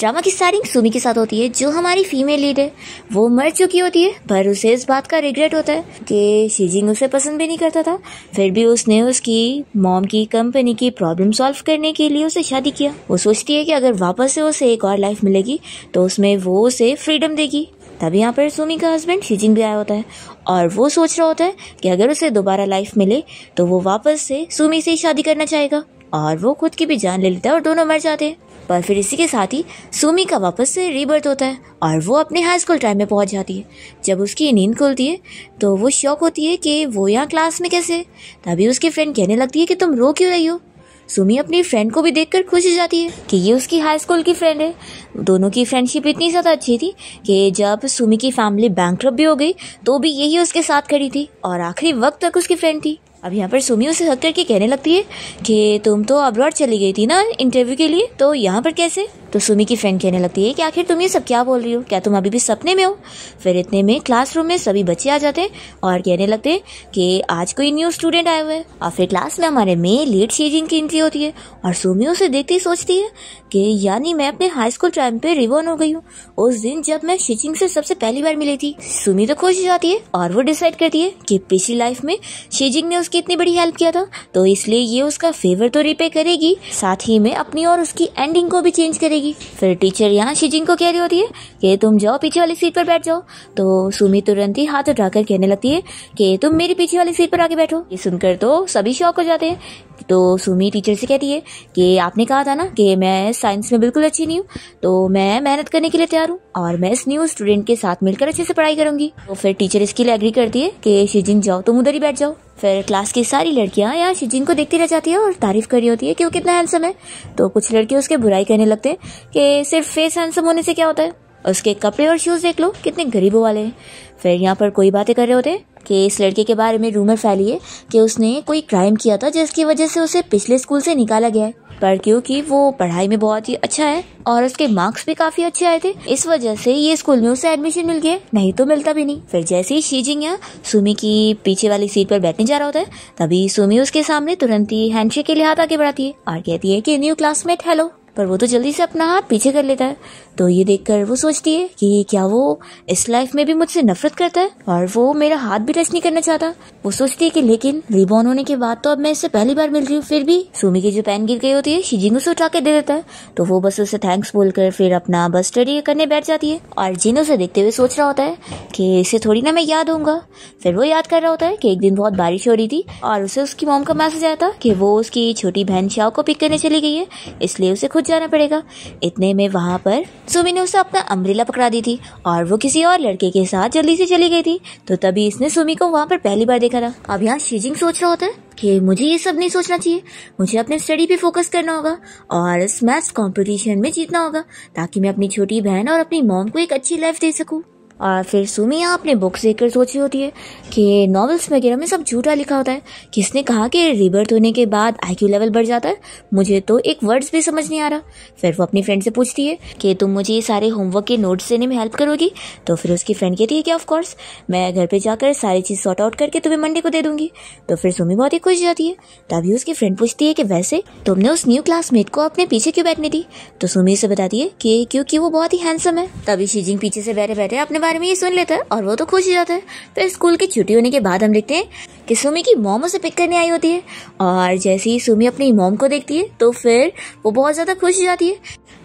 Drama की starting Sumi के साथ होती है, जो हमारी फीमेल लीड है। वो मर चुकी होती है, पर उसे इस बात का रिग्रेट होता है कि शीजिंग उसे पसंद भी नहीं करता था। फिर भी उसने उसकी मॉम की कंपनी की प्रॉब्लम सॉल्व करने के लिए उसे शादी किया। वो सोचती है कि अगर वापस से उसे एक और लाइफ मिलेगी तो उसमें वो उसे फ्रीडम देगी। तभी यहाँ पर सुमी का हस्बैंड शीजिंग भी आया होता है और वो सोच रहा होता है कि अगर उसे दोबारा लाइफ मिले तो वो वापस से सुमी से ही शादी करना चाहेगा, और वो खुद की भी जान ले लेता है और दोनों मर जाते हैं। पर फिर इसी के साथ ही सुमी का वापस से रीबर्थ होता है और वो अपने हाई स्कूल टाइम में पहुंच जाती है। जब उसकी नींद खुलती है तो वो शॉक होती है कि वो यहाँ क्लास में कैसे। तभी उसकी फ्रेंड कहने लगती है कि तुम रो क्यों रही हो। सुमी अपनी फ्रेंड को भी देखकर खुश हो जाती है कि ये उसकी हाई स्कूल की फ्रेंड है। दोनों की फ्रेंडशिप इतनी ज़्यादा अच्छी थी कि जब सुमी की फैमिली बैंकरप्ट भी हो गई तो भी यही उसके साथ खड़ी थी और आखिरी वक्त तक उसकी फ्रेंड थी। अब यहाँ पर सुमी उसे हक करके कहने लगती है कि तुम तो अब्रॉड चली गई थी ना इंटरव्यू के लिए, तो यहाँ पर कैसे। तो सुमी की फ्रेंड कहने लगती है कि आखिर तुम ये सब क्या बोल रही हो, क्या तुम अभी भी सपने में हो। फिर इतने में क्लासरूम में सभी बच्चे आ जाते हैं और कहने लगते हैं कि आज कोई न्यू स्टूडेंट आए हुए हैं। और फिर क्लास में हमारे मेन लीड शीजिंग की एंट्री होती है और सुमी उसे देखते ही सोचती है कि यानी मैं अपने हाई स्कूल टाइम पे रिबॉर्न हो गई हूँ, उस दिन जब मैं शीजिंग से सबसे पहली बार मिली थी। सुमी तो खुश हो जाती है और वो डिसाइड करती है कि पिछली लाइफ में शीजिंग ने उसकी इतनी बड़ी हेल्प किया था, तो इसलिए ये उसका फेवर तो रिपे करेगी, साथ ही में अपनी और उसकी एंडिंग को भी चेंज करेगी। फिर टीचर यहाँ शीजिंग को कह रही होती है कि तुम जाओ पीछे वाली सीट पर बैठ जाओ। तो सुमी तुरंत ही हाथ उठाकर कहने लगती है कि तुम मेरी पीछे वाली सीट पर आके बैठो। ये सुनकर तो सभी शॉक हो जाते हैं। तो सुमी टीचर से कहती है कि आपने कहा था ना कि मैं साइंस में बिल्कुल अच्छी नहीं हूँ, तो मैं मेहनत करने के लिए तैयार हूँ और मैं इस न्यू स्टूडेंट के साथ मिलकर अच्छे से पढ़ाई करूंगी। तो फिर टीचर इसके लिए एग्री करती है कि शीजिंग जाओ तुम उधर ही बैठ जाओ। फिर क्लास की सारी लड़कियां यहाँ शीजिंग को देखती रह जाती है और तारीफ कर रही होती है कि वो कितना हैंडसम है। तो कुछ लड़के उसके बुराई करने लगते हैं कि सिर्फ फेस हैंडसम होने से क्या होता है, उसके कपड़े और शूज देख लो कितने गरीबों वाले हैं। फिर यहाँ पर कोई बातें कर रहे होते हैं कि इस लड़के के बारे में रूमर फैली है कि उसने कोई क्राइम किया था जिसकी वजह से उसे पिछले स्कूल से निकाला गया है, पर क्योंकि वो पढ़ाई में बहुत ही अच्छा है और उसके मार्क्स भी काफी अच्छे आए थे, इस वजह से ये स्कूल में उसे एडमिशन मिल गया, नहीं तो मिलता भी नहीं। फिर जैसे ही शीजिंग यहाँ सुमी की पीछे वाली सीट पर बैठने जा रहा होता है, तभी सुमी उसके सामने तुरंत ही हैंडशेक के लिए हाथ आगे बढ़ाती है और कहती है कि न्यू क्लासमेट हेलो, पर वो तो जल्दी से अपना हाथ पीछे कर लेता है। तो ये देखकर वो सोचती है कि क्या वो इस लाइफ में भी मुझसे नफरत करता है और वो मेरा हाथ भी टच नहीं करना चाहता। वो सोचती है कि लेकिन रिबॉर्न होने के बाद तो अब मैं इससे पहली बार मिल रही हूँ। फिर भी सुमी की जो पेन गिर गई होती है शीजिंग उसे उठा के दे देता है, तो वो बस उसे थैंक्स बोलकर फिर अपना बस स्टडी करने बैठ जाती है। और जिन उसे देखते हुए सोच रहा होता है कि इसे थोड़ी ना मैं याद होऊंगा। फिर वो याद कर रहा होता है कि एक दिन बहुत बारिश हो रही थी और उसे उसकी मॉम का मैसेज आया था कि वो उसकी छोटी बहन शाओ को पिक करने चली गई है, इसलिए उसे खुद जाना पड़ेगा। इतने में वहाँ पर सुमी ने उसे अपना अम्ब्रेला पकड़ा दी थी और वो किसी और लड़के के साथ जल्दी से चली गई थी, तो तभी इसने सुमी को वहाँ पर पहली बार देखा था। अब यहाँ शीजिंग सोच रहा होता है कि मुझे ये सब नहीं सोचना चाहिए, मुझे अपने स्टडी पे फोकस करना होगा और इस मैथ्स कंपटीशन में जीतना होगा ताकि मैं अपनी छोटी बहन और अपनी मॉम को एक अच्छी लाइफ दे सकूं। और फिर सुमी यहाँ अपने बुक्स देखकर सोच रही होती है कि नॉवेल्स वगैरह में सब झूठा लिखा होता है, किसने कहा कि रिबर्थ होने के बाद आईक्यू लेवल बढ़ जाता है, मुझे तो एक वर्ड्स भी समझ नहीं आ रहा। फिर वो अपनी फ्रेंड से पूछती है कि तुम मुझे ये सारे होमवर्क के नोट्स देने में हेल्प करोगी। तो फिर उसकी फ्रेंड कहती है कि ऑफ कोर्स, मैं घर पे जाकर सारी चीज सॉर्ट आउट करके तुम्हें मंडे को दे दूंगी। तो फिर सुमी बहुत ही खुश हो जाती है। तभी उसकी फ्रेंड पूछती है कि वैसे तुमने उस न्यू क्लासमेट को अपने पीछे क्यों बैठने दी। तो सुमी से बताती है कि क्योंकि वो बहुत ही हैंडसम है। तभी शीजिंग पीछे से बैठे बैठे अपने बारे में ये सुन लेता है और वो तो खुश हो जाता है। फिर स्कूल की छुट्टी होने के बाद हम देखते हैं कि सुमी की मॉम उसे पिक करने आई होती है और जैसे ही सुमी अपनी मॉम को देखती है तो फिर वो बहुत ज्यादा खुश हो जाती है।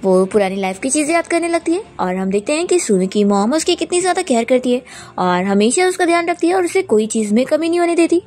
वो पुरानी लाइफ की चीजें याद करने लगती है और हम देखते हैं कि सुमी की मॉम उसकी कितनी ज्यादा केयर करती है और हमेशा उसका ध्यान रखती है और उसे कोई चीज में कमी नहीं होने देती।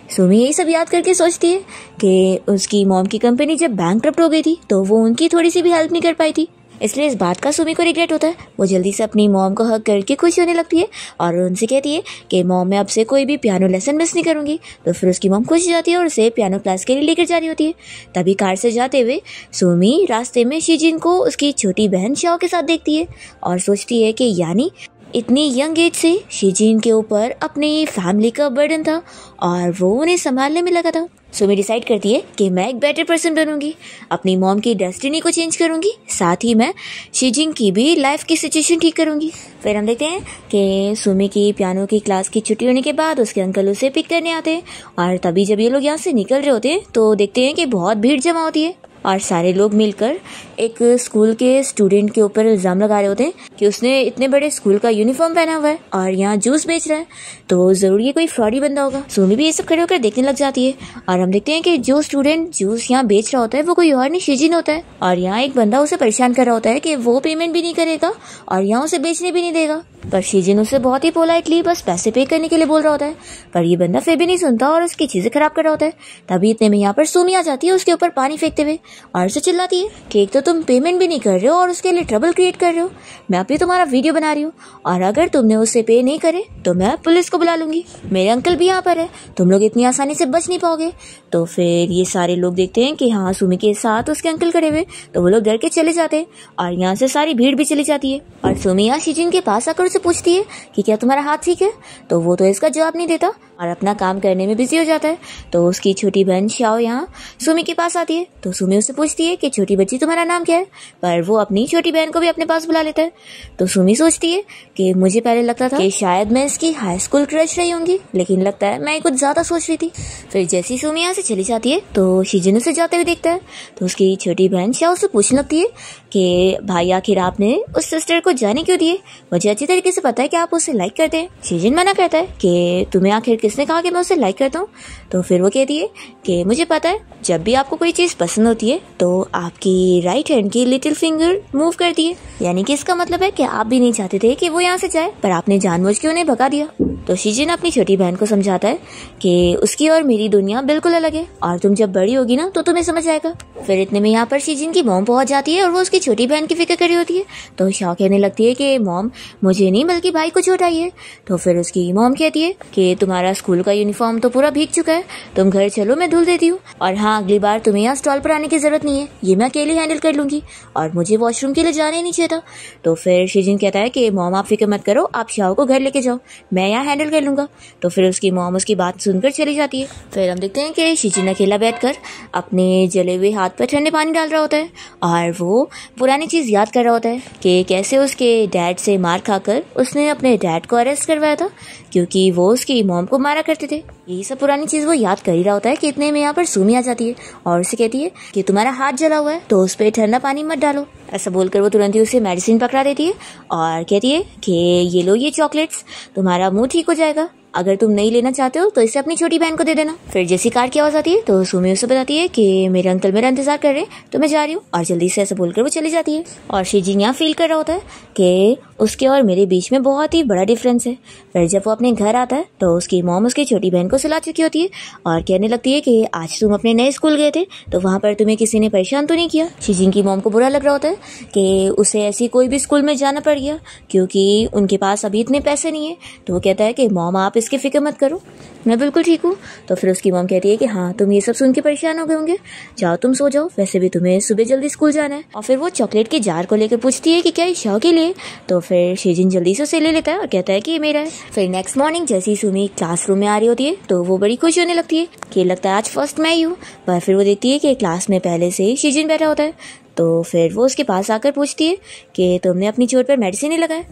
सुमी यही सब याद करके सोचती है कि उसकी मॉम की कंपनी जब बैंकरप्ट हो गई थी तो वो उनकी थोड़ी सी भी हेल्प नहीं कर पाई थी, इसलिए इस बात का सुमी को रिग्रेट होता है। वो जल्दी से अपनी मॉम को हग करके खुश होने लगती है और उनसे कहती है कि मॉम मैं अब से कोई भी पियानो लेसन मिस नहीं करूंगी। तो फिर उसकी मॉम खुश हो जाती है और उसे पियानो क्लास के लिए लेकर जा रही होती है। तभी कार से जाते हुए सुमी रास्ते में शीजिन को उसकी छोटी बहन शाओ के साथ देखती है और सोचती है कि यानी इतनी यंग एज से शीजिन के ऊपर अपनी फैमिली का बर्डन था और वो उन्हें संभालने में लगा था। सुमी डिसाइड करती है कि मैं एक बेटर पर्सन बनूंगी, अपनी मॉम की डेस्टिनी को चेंज करूंगी, साथ ही मैं शीजिंग की भी लाइफ की सिचुएशन ठीक करूंगी। फिर हम देखते हैं कि सुमी की पियानो की क्लास की छुट्टी होने के बाद उसके अंकल उसे पिक करने आते हैं और तभी जब ये लोग यहाँ से निकल रहे होते हैं तो देखते हैं कि बहुत भीड़ जमा होती है और सारे लोग मिलकर एक स्कूल के स्टूडेंट के ऊपर इल्जाम लगा रहे होते हैं कि उसने इतने बड़े स्कूल का यूनिफॉर्म पहना हुआ है और यहाँ जूस बेच रहा है, तो जरूर ये कोई फ्रॉडी बंदा होगा। सुमी भी ये सब खड़े होकर देखने लग जाती है और हम देखते हैं कि जो स्टूडेंट जूस यहाँ बेच रहा होता है वो कोई और नहीं शिजिन होता है। और यहाँ एक बंदा उसे परेशान कर रहा होता है कि वो पेमेंट भी नहीं करेगा और यहाँ उसे बेचने भी नहीं देगा, पर शिजिन उसे बहुत ही पोलाइटली बस पैसे पे करने के लिए बोल रहा होता है। पर ये बंदा फिर भी नहीं सुनता और उसकी चीजें खराब कर रहा होता है। तभी इतने में यहाँ पर सुमी आ जाती है उसके ऊपर पानी फेंकते हुए और उसे चिल्लाती है कि एक तो तुम पेमेंट भी नहीं कर रहे हो और उसके लिए ट्रबल क्रिएट कर रहे हो, मैं अभी तुम्हारा वीडियो बना रही हूँ और अगर तुमने उससे पे नहीं करे तो मैं पुलिस को बुला लूंगी, मेरे अंकल भी यहाँ पर है, तुम लोग इतनी आसानी से बच नहीं पाओगे। तो फिर ये सारे लोग देखते हैं कि हाँ सुमी के साथ उसके अंकल खड़े हुए, तो वो लोग डर के चले जाते हैं और यहाँ से सारी भीड़ भी चली जाती है। और सुमी यहाँ शिजिन के पास आकर उसे पूछती है कि क्या तुम्हारा हाथ ठीक है, तो वो तो इसका जवाब नहीं देता और अपना काम करने में बिजी हो जाता है। तो उसकी छोटी बहन शाओ यहाँ सुमी के पास आती है, तो सुमी उससे पूछती है कि छोटी बच्ची तुम्हारा नाम क्या है, पर वो अपनी छोटी बहन को भी अपने पास बुला लेता है। तो सुमी सोचती है कि मुझे पहले लगता था कि शायद मैं इसकी हाई स्कूल क्रश रही होंगी, लेकिन लगता है मैं कुछ ज्यादा सोच रही थी। फिर जैसी सुमी यहाँ से चली जाती है तो शिजिन उसे जाते हुए देखता है, तो उसकी छोटी बहन शाओ से पूछने लगती है कि भाई आखिर आपने उस सिस्टर को जाने क्यों दिए, मुझे अच्छी तरीके से पता है कि आप उसे लाइक करते हैं। शिजिन मना करता है कि तुम्हें आखिर किसने कहा कि मैं उसे लाइक करता हूँ। तो फिर वो कहती है कि मुझे पता है जब भी आपको कोई चीज पसंद होती है तो आपकी राइट हैंड की लिटिल फिंगर मूव करती है, यानी कि इसका मतलब है कि आप भी नहीं चाहते थे कि वो यहाँ से जाए, पर आपने जानबूझ के उन्हें भगा दिया। तो शिजिन अपनी छोटी बहन को समझाता है कि उसकी और मेरी दुनिया बिल्कुल अलग है और तुम जब बड़ी होगी ना तो तुम्हें समझ आएगा। फिर इतने में यहाँ पर शिजिन की मॉम पहुंच जाती है और वो उसकी छोटी बहन की फिक्र करी होती है। तो शाओ कहने लगती है कि मॉम मुझे नहीं बल्कि भाई को चोट आई है। तो फिर उसकी मॉम कहती है कि तुम्हारा स्कूल का यूनिफॉर्म तो पूरा भीग चुका है, तुम घर चलो मैं धुल देती हूँ, और हाँ अगली बार तुम्हें यहाँ स्टॉल पर आने की जरूरत नहीं है, ये मैं अकेले हैंडल कर लूंगी और मुझे वॉशरूम के लिए जाने नहीं चाहिए था। तो फिर शिजिन कहता है कि मॉम आप फिक्र मत करो, आप शाओ को घर लेके जाओ, मैं यहाँ हैंडल कर लूंगा। तो फिर उसकी मॉम उसकी बात सुनकर चली जाती है। फिर हम देखते हैं कि शिजिन अकेला बैठकर अपने जले हुए हाथ पर ठंडे पानी डाल रहा होता है और वो पुरानी चीज याद कर रहा होता है कि कैसे उसके डैड से मार खाकर उसने अपने डैड को अरेस्ट करवाया था क्योंकि वो उसकी मॉम को मारा करते थे। यही सब पुरानी चीज वो याद कर ही रहा होता है कि इतने में यहाँ पर सुमी आ जाती है और उसे कहती है कि तुम्हारा हाथ जला हुआ है तो उस पर ठंडा पानी मत डालो। ऐसा बोलकर वो तुरंत ही उसे मेडिसिन पकड़ा देती है और कहती है कि ये लो ये चॉकलेट्स, तुम्हारा मुंह ठीक हो जाएगा, अगर तुम नहीं लेना चाहते हो तो इसे अपनी छोटी बहन को दे देना। फिर जैसी कार की आवाज आती है तो सुमी उसे बताती है कि मेरे अंकल मेरा इंतजार कर रहे हैं तो मैं जा रही हूँ, और जल्दी से ऐसा बोलकर वो चली जाती है। और शिजिन यहाँ फील कर रहा होता है कि उसके और मेरे बीच में बहुत ही बड़ा डिफरेंस है। फिर जब वो अपने घर आता है तो उसकी मॉम उसकी छोटी बहन को सुला चुकी होती है और कहने लगती है कि आज तुम अपने नए स्कूल गए थे तो वहाँ पर तुम्हें किसी ने परेशान तो नहीं किया। शिजिन की मॉम को बुरा लग रहा होता है कि उसे ऐसी कोई भी स्कूल में जाना पड़ गया क्योंकि उनके पास अभी इतने पैसे नहीं है। तो वो कहता है कि मॉम आप इसकी फिक्र मत करो, मैं बिल्कुल ठीक हूँ। तो फिर उसकी मॉम कहती है कि हाँ तुम ये सब सुन के परेशान हो गए होंगे, जाओ तुम सो जाओ, वैसे भी तुम्हें सुबह जल्दी स्कूल जाना है। और फिर वो चॉकलेट के जार को लेकर पूछती है कि क्या ये शाओ के लिए। तो फिर शिजिन जल्दी से उसे ले लेता है और कहता है कि ये मेरा है। फिर नेक्स्ट मॉर्निंग जैसी सुमी क्लासरूम में आ रही होती है तो वो बड़ी खुश होने लगती है कि लगता है आज फर्स्ट मैं ही हूँ। पर फिर वो देखती है कि क्लास में पहले से ही शिजिन बैठा होता है। तो फिर वो उसके पास आकर पूछती है कि तुमने अपनी चोट पर मेडिसिन नहीं लगाया,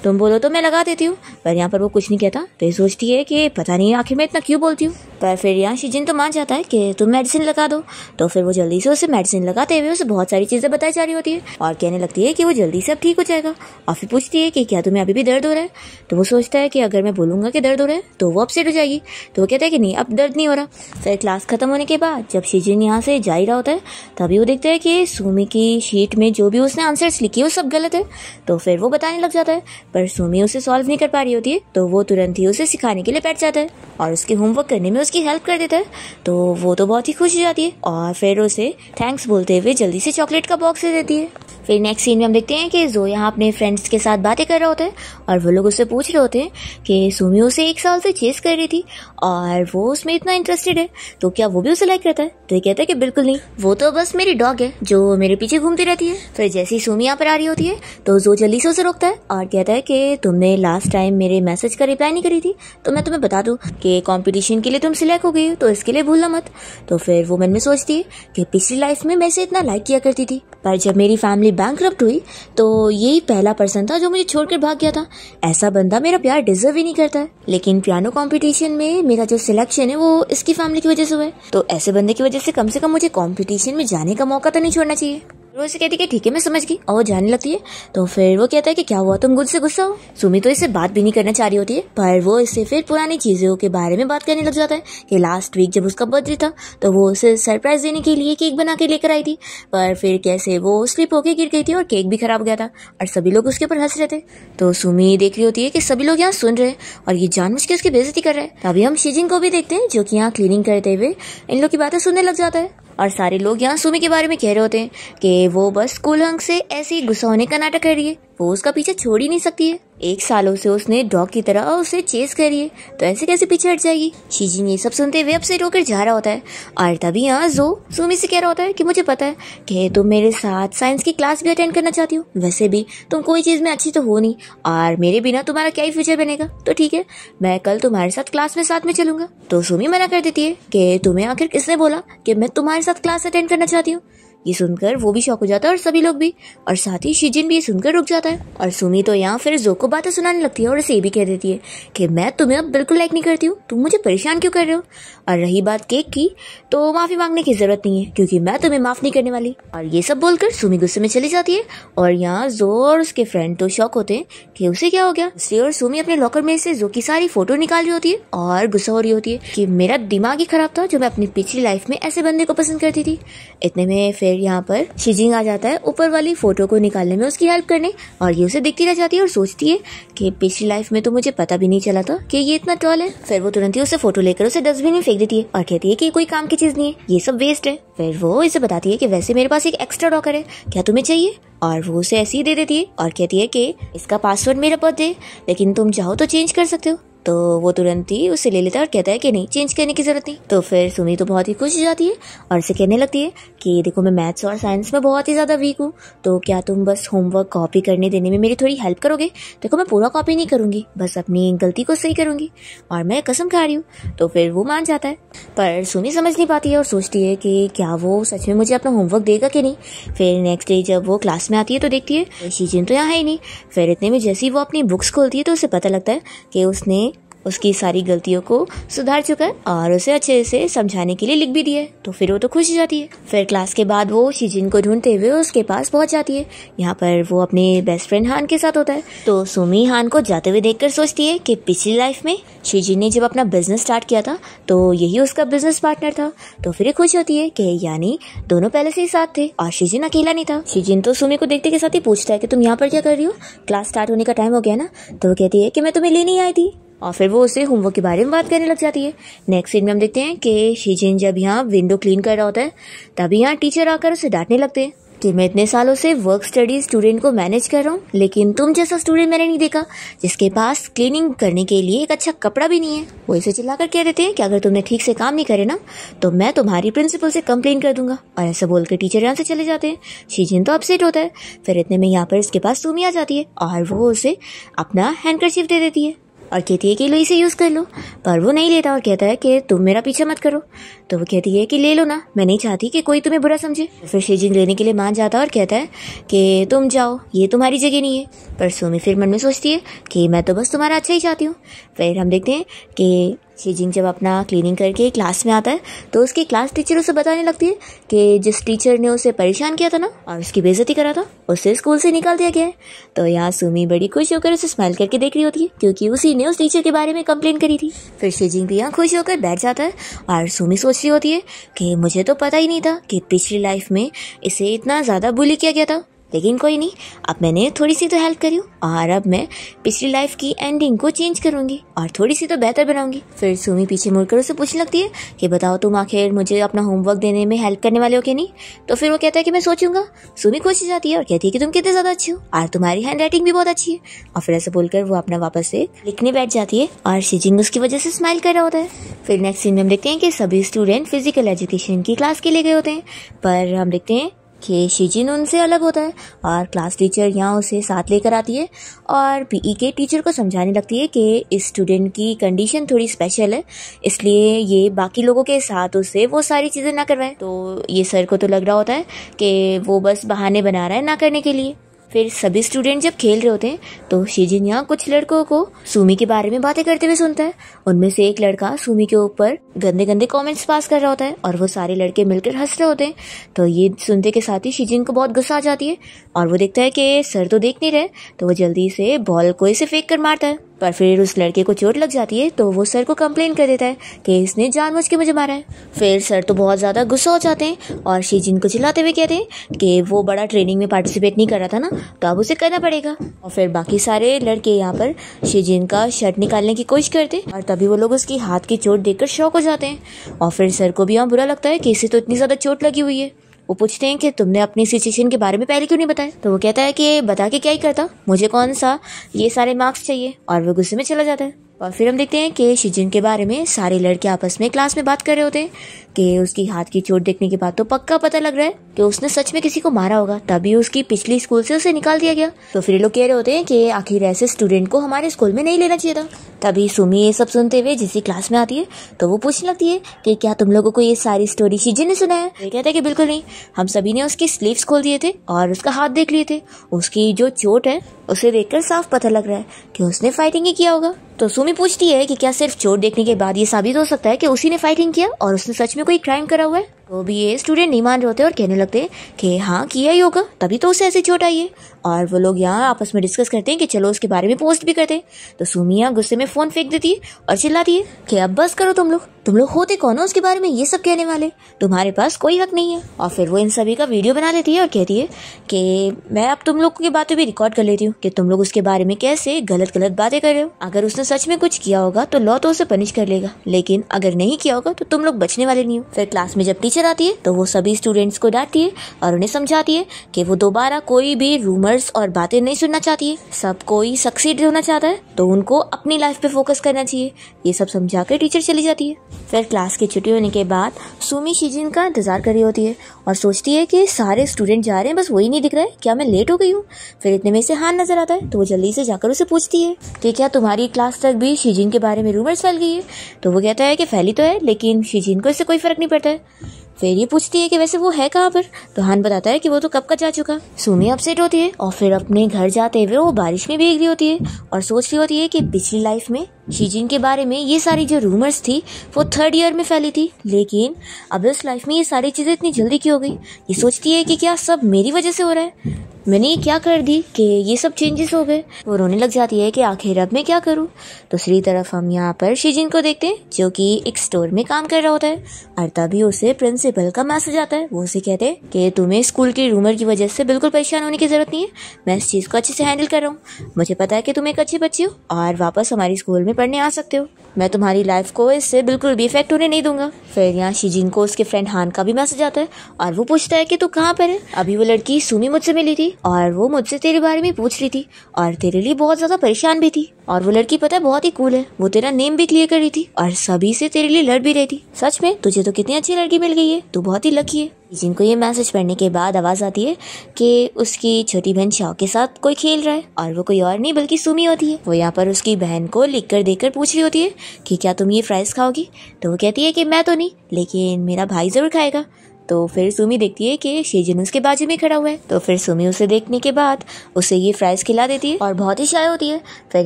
तुम बोलो तो मैं लगा देती हूँ। पर यहाँ पर वो कुछ नहीं कहता। फिर सोचती है कि पता नहीं आखिर मैं इतना क्यों बोलती हूँ। पर फिर यहाँ शिजिन तो मान जाता है कि तुम मेडिसिन लगा दो। तो फिर वो जल्दी से उसे मेडिसिन लगाते हुए उसे बहुत सारी चीजें बताई जा रही होती है और कहने लगती है कि वो जल्दी से अब ठीक हो जाएगा। और फिर पूछती है कि क्या तुम्हें अभी भी दर्द हो रहा है। तो वो सोचता है कि अगर मैं बोलूंगा कि दर्द हो रहा है तो वो अपसेट हो जाएगी। तो वो कहता है कि नहीं अब दर्द नहीं हो रहा। फिर क्लास खत्म होने के बाद जब शिजिन यहाँ से जा ही रहा होता है तभी वो देखता है कि सुमी की शीट में जो भी उसने आंसर्स लिखे वो सब गलत है। तो फिर वो बताने लग जाता है, पर सुमी उसे सॉल्व नहीं कर पा रही होती है। तो वो तुरंत ही उसे सिखाने के लिए बैठ जाता है और उसके होमवर्क करने में उसकी हेल्प कर देता है। तो वो तो बहुत ही खुश हो जाती है और फिर उसे थैंक्स बोलते हुए जल्दी से चॉकलेट का बॉक्स दे देती है। फिर नेक्स्ट सीन में हम देखते हैं कि जो यहाँ अपने फ्रेंड्स के साथ बातें कर रहा होता है और वो लोग उससे पूछ रहे होते हैं कि सुमी उसे 1 साल से चेस कर रही थी और वो उसमें इतना इंटरेस्टेड है तो क्या वो भी उसे लाइक करता है। तो ये कहता है कि बिल्कुल नहीं, वो तो बस मेरी डॉग है जो मेरे पीछे घूमती रहती है। फिर जैसे ही सुमी यहाँ पर आ रही होती है तो जो जल्दी से उसे रोकता है और कहता है कि तुमने लास्ट टाइम मेरे मैसेज का रिप्लाई नहीं करी थी तो मैं तुम्हें बता दूं कि कंपटीशन के लिए तुम सिलेक्ट हो गई हो तो इसके लिए भूलना मत। तो फिर वो मन में सोचती है कि पिछली लाइफ में मैं इसे इतना लाइक किया करती थी पर जब मेरी फैमिली बैंकरप्ट हुई तो यही पहला पर्सन था जो मुझे छोड़कर भाग गया था। ऐसा बंदा मेरा प्यार डिजर्व ही नहीं करता है। लेकिन पियानो कंपटीशन में मेरा जो सिलेक्शन है वो इसकी फैमिली की वजह से हुआ है, तो ऐसे बंदे की वजह से कम मुझे कंपटीशन में जाने का मौका तो नहीं छोड़ना चाहिए। वो उसे कहती है ठीक है मैं समझ गई, और वो जाने लगती है। तो फिर वो कहता है कि क्या हुआ, तुम मुझसे गुस्सा हो। सुमी तो इससे बात भी नहीं करना चाह रही होती है, पर वो इससे फिर पुरानी चीजों के बारे में बात करने लग जाता है कि लास्ट वीक जब उसका बर्थडे था तो वो उसे सरप्राइज देने के लिए केक बना के लेकर आई थी, पर फिर कैसे वो स्लिप होके गिर गई थी और केक भी खराब हो गया था और सभी लोग उसके ऊपर हंस रहे थे। तो सुमी देख रही होती है कि सभी लोग यहाँ सुन रहे हैं और ये जानबूझ के उसकी बेइज्जती कर रहे हैं। तभी हम शिजिंग को भी देखते हैं जो कि यहाँ क्लीनिंग करते हुए इन लोग की बातें सुनने लग जाता है और सारे लोग यहाँ सुमी के बारे में कह रहे होते हैं कि वो बस स्कूल हंग से ऐसे ही गुस्सा होने का नाटक कर रही है, वो उसका पीछे छोड़ ही नहीं सकती है। 1 सालों से उसने डॉग की तरह उसे चेस करी है, तो ऐसे कैसे पीछे हट जाएगी। शिजिंग ये सब सुनते हुए अपसेट होकर जा रहा होता है और तभी यहाँ जो सुमी से कह रहा होता है कि मुझे पता है कि तुम मेरे साथ साइंस की क्लास भी अटेंड करना चाहती हो, वैसे भी तुम कोई चीज में अच्छी तो हो नहीं और मेरे बिना तुम्हारा क्या ही फ्यूचर बनेगा, तो ठीक है मैं कल तुम्हारे साथ क्लास में साथ में चलूंगा। तो सुमी मना कर देती है कि तुम्हें आखिर किसने बोला कि मैं तुम्हारे साथ क्लास अटेंड करना चाहती हूँ। ये सुनकर वो भी शॉक हो जाता है और सभी लोग भी, और साथ ही शिजिन भी ये सुनकर रुक जाता है। और सुमी तो यहाँ फिर जो को बातें सुनाने लगती है और इसे भी कह देती है कि मैं तुम्हें अब बिल्कुल लाइक नहीं करती हूँ, तुम मुझे परेशान क्यों कर रहे हो। और रही बात केक की तो माफी मांगने की जरूरत नहीं है क्योंकि मैं तुम्हें माफ नहीं करने वाली। और ये सब बोलकर सुमी गुस्से में चली जाती है और यहाँ जो और उसके फ्रेंड तो शॉक होते हैं कि उसे क्या हो गया। इसलिए और सुमी अपने लॉकर में से जो की सारी फोटो निकाल रही होती है और गुस्सा हो रही होती है कि मेरा दिमाग ही खराब था जो मैं अपनी पिछली लाइफ में ऐसे बंदे को पसंद करती थी। इतने में फिर यहाँ पर शिजिंग आ जाता है ऊपर वाली फोटो को निकालने में उसकी हेल्प करने, और ये उसे दिखती रह जाती है और सोचती है कि पिछली लाइफ में तो मुझे पता भी नहीं चला था कि ये इतना टॉल है। फिर वो तुरंत ही उसे फोटो लेकर उसे डस्टबिन में फेंक देती है और कहती है कि कोई काम की चीज नहीं है, ये सब वेस्ट है। फिर वो इसे बताती है कि वैसे मेरे पास एक एक्स्ट्रा डॉकर है, क्या तुम्हें चाहिए। और वो उसे ऐसे ही दे देती है और कहती है कि इसका पासवर्ड मेरा बर्थडे, लेकिन तुम चाहो तो चेंज कर सकते हो। तो वो तुरंत ही उसे ले लेता है और कहता है कि नहीं चेंज करने की जरूरत नहीं। तो फिर सुमी तो बहुत ही खुश हो जाती है और उसे कहने लगती है कि देखो मैं मैथ्स और साइंस में बहुत ही ज्यादा वीक हूँ, तो क्या तुम बस होमवर्क कॉपी करने देने में मेरी थोड़ी हेल्प करोगे। देखो मैं पूरा कॉपी नहीं करूंगी, बस अपनी गलती को सही करूंगी और मैं कसम खा रही हूँ। तो फिर वो मान जाता है, पर सुमी समझ नहीं पाती है और सोचती है कि क्या वो सच में मुझे अपना होमवर्क देगा कि नहीं। फिर नेक्स्ट डे जब वो क्लास में आती है तो देखती है शिजिन तो यहाँ है ही नहीं। फिर इतने में जैसे ही वो अपनी बुक्स खोलती है तो उसे पता लगता है कि उसने उसकी सारी गलतियों को सुधार चुका है और उसे अच्छे से समझाने के लिए लिख भी दिया है। तो फिर वो तो खुश हो जाती है। फिर क्लास के बाद वो शिजिन को ढूंढते हुए उसके पास पहुंच जाती है। यहाँ पर वो अपने बेस्ट फ्रेंड हान के साथ होता है। तो सुमी हान को जाते हुए देखकर सोचती है कि पिछली लाइफ में शिजिन ने जब अपना बिजनेस स्टार्ट किया था तो यही उसका बिजनेस पार्टनर था। तो फिर खुश होती है कि यानी दोनों पहले से ही साथ थे और शिजिन अकेला नहीं था। शिजिन तो सुमी को देखते के साथ ही पूछता है कि तुम यहाँ पर क्या कर रही हो, क्लास स्टार्ट होने का टाइम हो गया ना। तो वो कहती है कि मैं तुम्हें लेने आई थी और फिर वो उसे होमवर्क के बारे में बात करने लग जाती है। नेक्स्ट सीन में हम देखते हैं कि शिजिन जब यहाँ विंडो क्लीन कर रहा होता है तभी यहाँ टीचर आकर उसे डांटने लगते हैं कि मैं इतने सालों से वर्क स्टडी स्टूडेंट को मैनेज कर रहा हूँ, लेकिन तुम जैसा स्टूडेंट मैंने नहीं देखा जिसके पास क्लीनिंग करने के लिए एक अच्छा कपड़ा भी नहीं है। वो इसे चिल्लाकर कह देते हैं कि अगर तुमने ठीक से काम नहीं करे ना तो मैं तुम्हारी प्रिंसिपल से कंप्लेन कर दूंगा। और ऐसा बोलकर टीचर यहाँ से चले जाते हैं। शिजिन तो अपसेट होता है। फिर इतने में यहाँ पर इसके पास सुमी आ जाती है और वो उसे अपना हैंडकरचीफ दे देती है और कहती है कि लो इसे यूज कर लो, पर वो नहीं लेता और कहता है कि तुम मेरा पीछा मत करो। तो वो कहती है कि ले लो ना, मैं नहीं चाहती कि कोई तुम्हें बुरा समझे। फिर शिजिन लेने के लिए मान जाता है और कहता है कि तुम जाओ, ये तुम्हारी जगह नहीं है। पर सुमी फिर मन में सोचती है कि मैं तो बस तुम्हारा अच्छा ही चाहती हूँ। फिर हम देखते हैं कि शिजिन जब अपना क्लीनिंग करके क्लास में आता है तो उसकी क्लास टीचर उसे बताने लगती है कि जिस टीचर ने उसे परेशान किया था ना और उसकी बेइज्जती करा था उसे स्कूल से निकाल दिया गया है। तो यहाँ सुमी बड़ी खुश होकर उसे स्माइल करके देख रही होती है क्योंकि उसी ने उस टीचर के बारे में कंप्लेन करी थी। फिर शिजिन भी यहाँ खुश होकर बैठ जाता है और सुमी सोच रही होती है कि मुझे तो पता ही नहीं था कि पिछली लाइफ में इसे इतना ज्यादा बुली किया गया था, लेकिन कोई नहीं, अब मैंने थोड़ी सी तो हेल्प करी और अब मैं पिछली लाइफ की एंडिंग को चेंज करूंगी और थोड़ी सी तो बेहतर बनाऊंगी। फिर सुमी पीछे मुड़कर उसे पूछने लगती है कि बताओ तुम आखिर मुझे अपना होमवर्क देने में हेल्प करने वाले हो कि नहीं। तो फिर वो कहता है कि मैं सोचूंगा। सुमी खुश हो जाती है और कहती है कि तुम कितने ज्यादा अच्छे हो और तुम्हारी हैंड राइटिंग भी बहुत अच्छी है। और फिर ऐसा बोलकर वो अपना वापस से लिखने बैठ जाती है और शिजिन उसकी वजह से स्माइल कर रहा होता है। फिर नेक्स्ट सीन में हम देखते हैं कि सभी स्टूडेंट फिजिकल एजुकेशन की क्लास के लिए गए होते हैं, पर हम देखते हैं कि शिजिन उनसे अलग होता है और क्लास टीचर यहाँ उसे साथ लेकर आती है और पीई के टीचर को समझाने लगती है कि इस स्टूडेंट की कंडीशन थोड़ी स्पेशल है, इसलिए ये बाकी लोगों के साथ उससे वो सारी चीज़ें ना करवाए। तो ये सर को तो लग रहा होता है कि वो बस बहाने बना रहा है ना करने के लिए। फिर सभी स्टूडेंट जब खेल रहे होते हैं तो शिजिन यहाँ कुछ लड़कों को सुमी के बारे में बातें करते हुए सुनता है। उनमें से एक लड़का सुमी के ऊपर गंदे गंदे कमेंट्स पास कर रहा होता है और वो सारे लड़के मिलकर हंस रहे होते हैं। तो ये सुनते के साथ ही शिजिन को बहुत गुस्सा आ जाती है और वो देखता है कि सर तो देख नहीं रहे, तो वो जल्दी से बॉल को इसे फेंक कर मारता है। पर फिर उस लड़के को चोट लग जाती है तो वो सर को कंप्लेन कर देता है कि इसने जानबूझ के मुझे मारा है। फिर सर तो बहुत ज़्यादा गुस्सा हो जाते हैं और शिजिन को चिल्लाते हुए कहते हैं कि वो बड़ा ट्रेनिंग में पार्टिसिपेट नहीं कर रहा था ना, तो अब उसे करना पड़ेगा। और फिर बाकी सारे लड़के यहाँ पर शिजिन का शर्ट निकालने की कोशिश करते और तभी वो लोग उसकी हाथ की चोट देखकर शॉक हो जाते हैं। और फिर सर को भी यहाँ बुरा लगता है कि इसे तो इतनी ज़्यादा चोट लगी हुई है। वो पूछते हैं कि तुमने अपनी सिचुएशन के बारे में पहले क्यों नहीं बताया। तो वो कहता है कि बता के क्या ही करता, मुझे कौन सा ये सारे मार्क्स चाहिए, और वो गुस्से में चला जाता है। और फिर हम देखते हैं कि शिजिन के बारे में सारे लड़के आपस में क्लास में बात कर रहे होते हैं कि उसकी हाथ की चोट देखने के बाद तो पक्का पता लग रहा है कि उसने सच में किसी को मारा होगा, तभी उसकी पिछली स्कूल से उसे निकाल दिया गया। तो फिर लोग कह रहे होते हैं कि आखिर ऐसे स्टूडेंट को हमारे स्कूल में नहीं लेना चाहिए था। तभी सुमी ये सब सुनते हुए जिस क्लास में आती है तो वो पूछने लगती है कि क्या तुम लोगों को ये सारी स्टोरी शिजिन ने सुना है। ये कहता है कि बिल्कुल नहीं, हम सभी ने उसकी स्लीव्स खोल दिए थे और उसका हाथ देख लिए थे। उसकी जो चोट है उसे देखकर साफ पता लग रहा है कि उसने फाइटिंग ही किया होगा। तो सुमी पूछती है कि क्या सिर्फ चोट देखने के बाद ये साबित हो सकता है कि उसी ने फाइटिंग किया और उसने सच में कोई क्राइम करा हुआ है। तो भी ये स्टूडेंट नहीं मान रहे होते और कहने लगते हैं कि हाँ किया ही होगा, तभी तो उसे ऐसी चोट आई है। और वो लोग यहाँ आपस में डिस्कस करते हैं कि चलो उसके बारे में पोस्ट भी करते हैं। तो सुमी यहाँ गुस्से में फोन फेंक देती है और चिल्लाती है कि अब बस करो तुम लोग होते कौन हो उसके बारे में ये सब कहने वाले, तुम्हारे पास कोई हक नहीं है। और फिर वो इन सभी का वीडियो बना लेती है और कहती है कि मैं अब तुम लोग की बातें भी रिकॉर्ड कर लेती हूँ कि तुम लोग उसके बारे में कैसे गलत गलत बातें कर रहे हो। अगर उसने सच में कुछ किया होगा तो लॉ तो उसे पनिश कर लेगा, लेकिन अगर नहीं किया होगा तो तुम लोग बचने वाले नहीं हो। फिर क्लास में जब टीचर आती है तो वो सभी स्टूडेंट्स को डांटती है और उन्हें समझाती है कि वो दोबारा कोई भी रूमर्स और बातें नहीं सुनना चाहती है। सब कोई सक्सीड होना चाहता है तो उनको अपनी लाइफ पे फोकस करना चाहिए। ये सब समझाकर टीचर चली जाती है। फिर क्लास की छुट्टी होने के बाद सुमी शिजिन का इंतजार कर रही होती है और सोचती है कि सारे स्टूडेंट जा रहे हैं, बस वही नहीं दिख रहा है, क्या मैं लेट हो गई हूँ। फिर इतने में से हान नजर आता है तो वो जल्दी से जाकर उसे पूछती है कि क्या तुम्हारी क्लास तक भी शिजिन के बारे में रूमर्स फैल गई है। तो वो कहता है कि फैली तो है, लेकिन शिजिन को इससे कोई फर्क नहीं पड़ता है। फिर ये पूछती है कि वैसे वो है कहाँ पर। तो हान बताता है कि वो तो कब का जा चुका। सुमी अपसेट होती है और फिर अपने घर जाते हुए वो बारिश में भीग रही होती है और सोच रही होती है कि पिछली लाइफ में शिजिन के बारे में ये सारी जो रूमर्स थी वो 3rd ईयर में फैली थी, लेकिन अब इस लाइफ में ये सारी चीजें इतनी जल्दी क्यों हो गई। ये सोचती है कि क्या सब मेरी वजह से हो रहा है, मैंने ये क्या कर दी कि ये सब चेंजेस हो गए। वो रोने लग जाती है कि आखिर अब मैं क्या करूं। दूसरी तरफ हम यहाँ पर शिजिन को देखते हैं जो कि एक स्टोर में काम कर रहा होता है और तभी उसे प्रिंसिपल का मैसेज आता है। वो उसे कहते हैं कि तुम्हें स्कूल की रूमर की वजह से बिल्कुल परेशान होने की जरूरत नहीं है, मैं इस चीज को अच्छे से हैंडल कर रहा हूँ। मुझे पता है कि तुम एक अच्छे बच्चे हो और वापस हमारी स्कूल में पढ़ने आ सकते हो। मैं तुम्हारी लाइफ को इससे बिल्कुल भी इफेक्ट होने नहीं दूंगा। फिर यहाँ शिजिन को उसके फ्रेंड हान का भी मैसेज आता है और वो पूछता है कि तू कहाँ पर है। अभी वो लड़की सुमी मुझसे मिली थी और वो मुझसे तेरे बारे में पूछ रही थी और तेरे लिए बहुत ज्यादा परेशान भी थी। और वो लड़की पता है बहुत ही कूल है, वो तेरा नेम भी क्लियर कर रही थी और सभी से तेरे लिए लड़ भी रही थी। सच में तुझे तो कितनी अच्छी लड़की मिल गई है, तू बहुत ही लकी है। जिनको ये मैसेज पढ़ने के बाद आवाज आती है कि उसकी छोटी बहन शाओ के साथ कोई खेल रहा है और वो कोई और नहीं बल्कि सुमी होती है। वो यहाँ पर उसकी बहन को लिख कर देकर पूछ रही होती है कि क्या तुम ये फ्राइज खाओगी। तो वो कहती है कि मैं तो नहीं, लेकिन मेरा भाई जरूर खाएगा। तो फिर सुमी देखती है कि शिजिन उसके बाजू में खड़ा हुआ है। तो फिर सुमी उसे देखने के बाद उसे ये फ्राइज खिला देती है और बहुत ही शाय होती है। फिर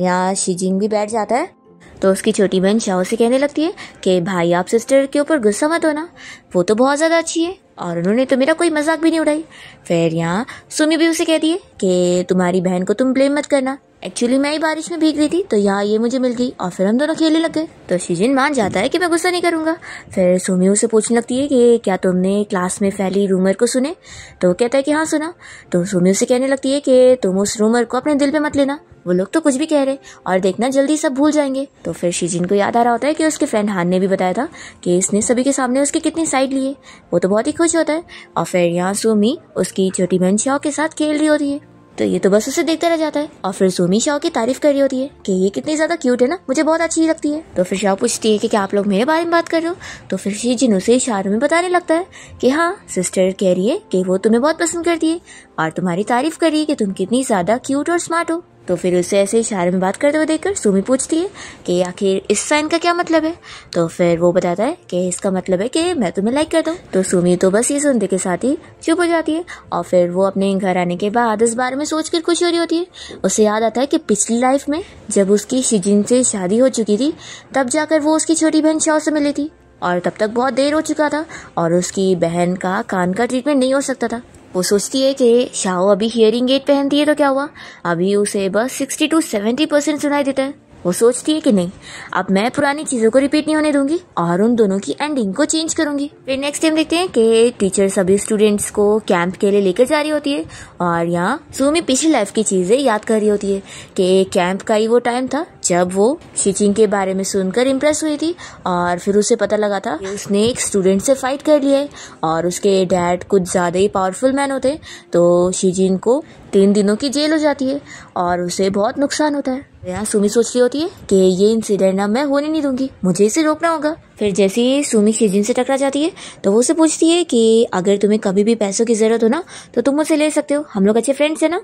यहाँ शिजिन भी बैठ जाता है तो उसकी छोटी बहन शाओ से कहने लगती है कि भाई आप सिस्टर के ऊपर गुस्सा मत होना, वो तो बहुत ज्यादा अच्छी है और उन्होंने तो मेरा कोई मजाक भी नहीं उड़ाई। फिर यहाँ सुमी भी उसे कहती है कि तुम्हारी बहन को तुम ब्लेम मत करना, एक्चुअली मैं ही बारिश में भीग रही थी तो यहाँ ये मुझे मिल गई और फिर हम दोनों खेलने लग गए। तो शिजिन मान जाता है कि मैं गुस्सा नहीं करूंगा। फिर सुमी उसे पूछने लगती है कि क्या तुमने क्लास में फैली रूमर को सुने। तो वो कहता है कि हाँ सुना। तो सुमी उसे कहने लगती है कि तुम उस रूमर को अपने दिल पे मत लेना, वो लोग तो कुछ भी कह रहे और देखना जल्दी सब भूल जाएंगे। तो फिर शिजिन को याद आ रहा होता है कि उसके फ्रेंड हान ने भी बताया था कि इसने सभी के सामने उसकी कितनी साइड ली है। वो तो बहुत ही खुश होता है और फिर यहाँ सुमी उसकी छोटी बहन शाओ के साथ खेल रही होती है। तो ये तो बस उसे देखता रह जाता है। और फिर सुमी शाओ की तारीफ कर रही होती है कि ये कितनी ज्यादा क्यूट है ना, मुझे बहुत अच्छी लगती है। तो फिर शाओ पूछती है कि क्या आप लोग मेरे बारे में बात कर रहे हो। तो फिर शिजिन उसे इशारों में बताने लगता है कि हाँ, सिस्टर कह रही है कि वो तुम्हें बहुत पसंद करती है और तुम्हारी तारीफ कर रही है कि तुम कितनी ज्यादा क्यूट और स्मार्ट हो। तो फिर उसे ऐसे इशारे में बात करते हुए देखकर सुमी पूछती है कि आखिर इस साइन का क्या मतलब है। तो फिर वो बताता है कि इसका मतलब है कि मैं तुम्हें लाइक करता हूँ। तो सुमी तो बस ये सुनते के साथ ही चुप हो जाती है और फिर वो अपने घर आने के बाद इस बारे में सोचकर खुश हो रही होती है। उसे याद आता है कि पिछली लाइफ में जब उसकी शिजिन से शादी हो चुकी थी तब जाकर वो उसकी छोटी बहन शाओ से मिली थी और तब तक बहुत देर हो चुका था और उसकी बहन का कान का ट्रीटमेंट नहीं हो सकता था। वो सोचती है कि शाओ अभी हियरिंग एड पहनती है तो क्या हुआ, अभी उसे बस 60 to 70% सुनाई देता है। वो सोचती है कि नहीं, अब मैं पुरानी चीजों को रिपीट नहीं होने दूंगी और उन दोनों की एंडिंग को चेंज करूंगी। फिर नेक्स्ट टाइम देखते हैं कि टीचर सभी स्टूडेंट्स को कैंप के लिए लेकर जा रही होती है और यहाँ सुमी पिछली लाइफ की चीजें याद कर रही होती है कि कैंप का ही वो टाइम था जब वो शिजिन के बारे में सुनकर इम्प्रेस हुई थी और फिर उसे पता लगा था कि उसने एक स्टूडेंट से फाइट कर लिया है और उसके डैड कुछ ज्यादा ही पावरफुल मैन होते हैं। तो शिजिन को 3 दिनों की जेल हो जाती है और उसे बहुत नुकसान होता है। यहाँ सुमी सोच रही होती है कि ये इंसिडेंट ना मैं होने नहीं दूंगी, मुझे इसे रोकना होगा। फिर जैसे ही सुमी शिजिन से टकरा जाती है तो वो उसे पूछती है कि अगर तुम्हें कभी भी पैसों की जरूरत हो ना तो तुम मुझसे ले सकते हो, हम लोग अच्छे फ्रेंड्स है ना।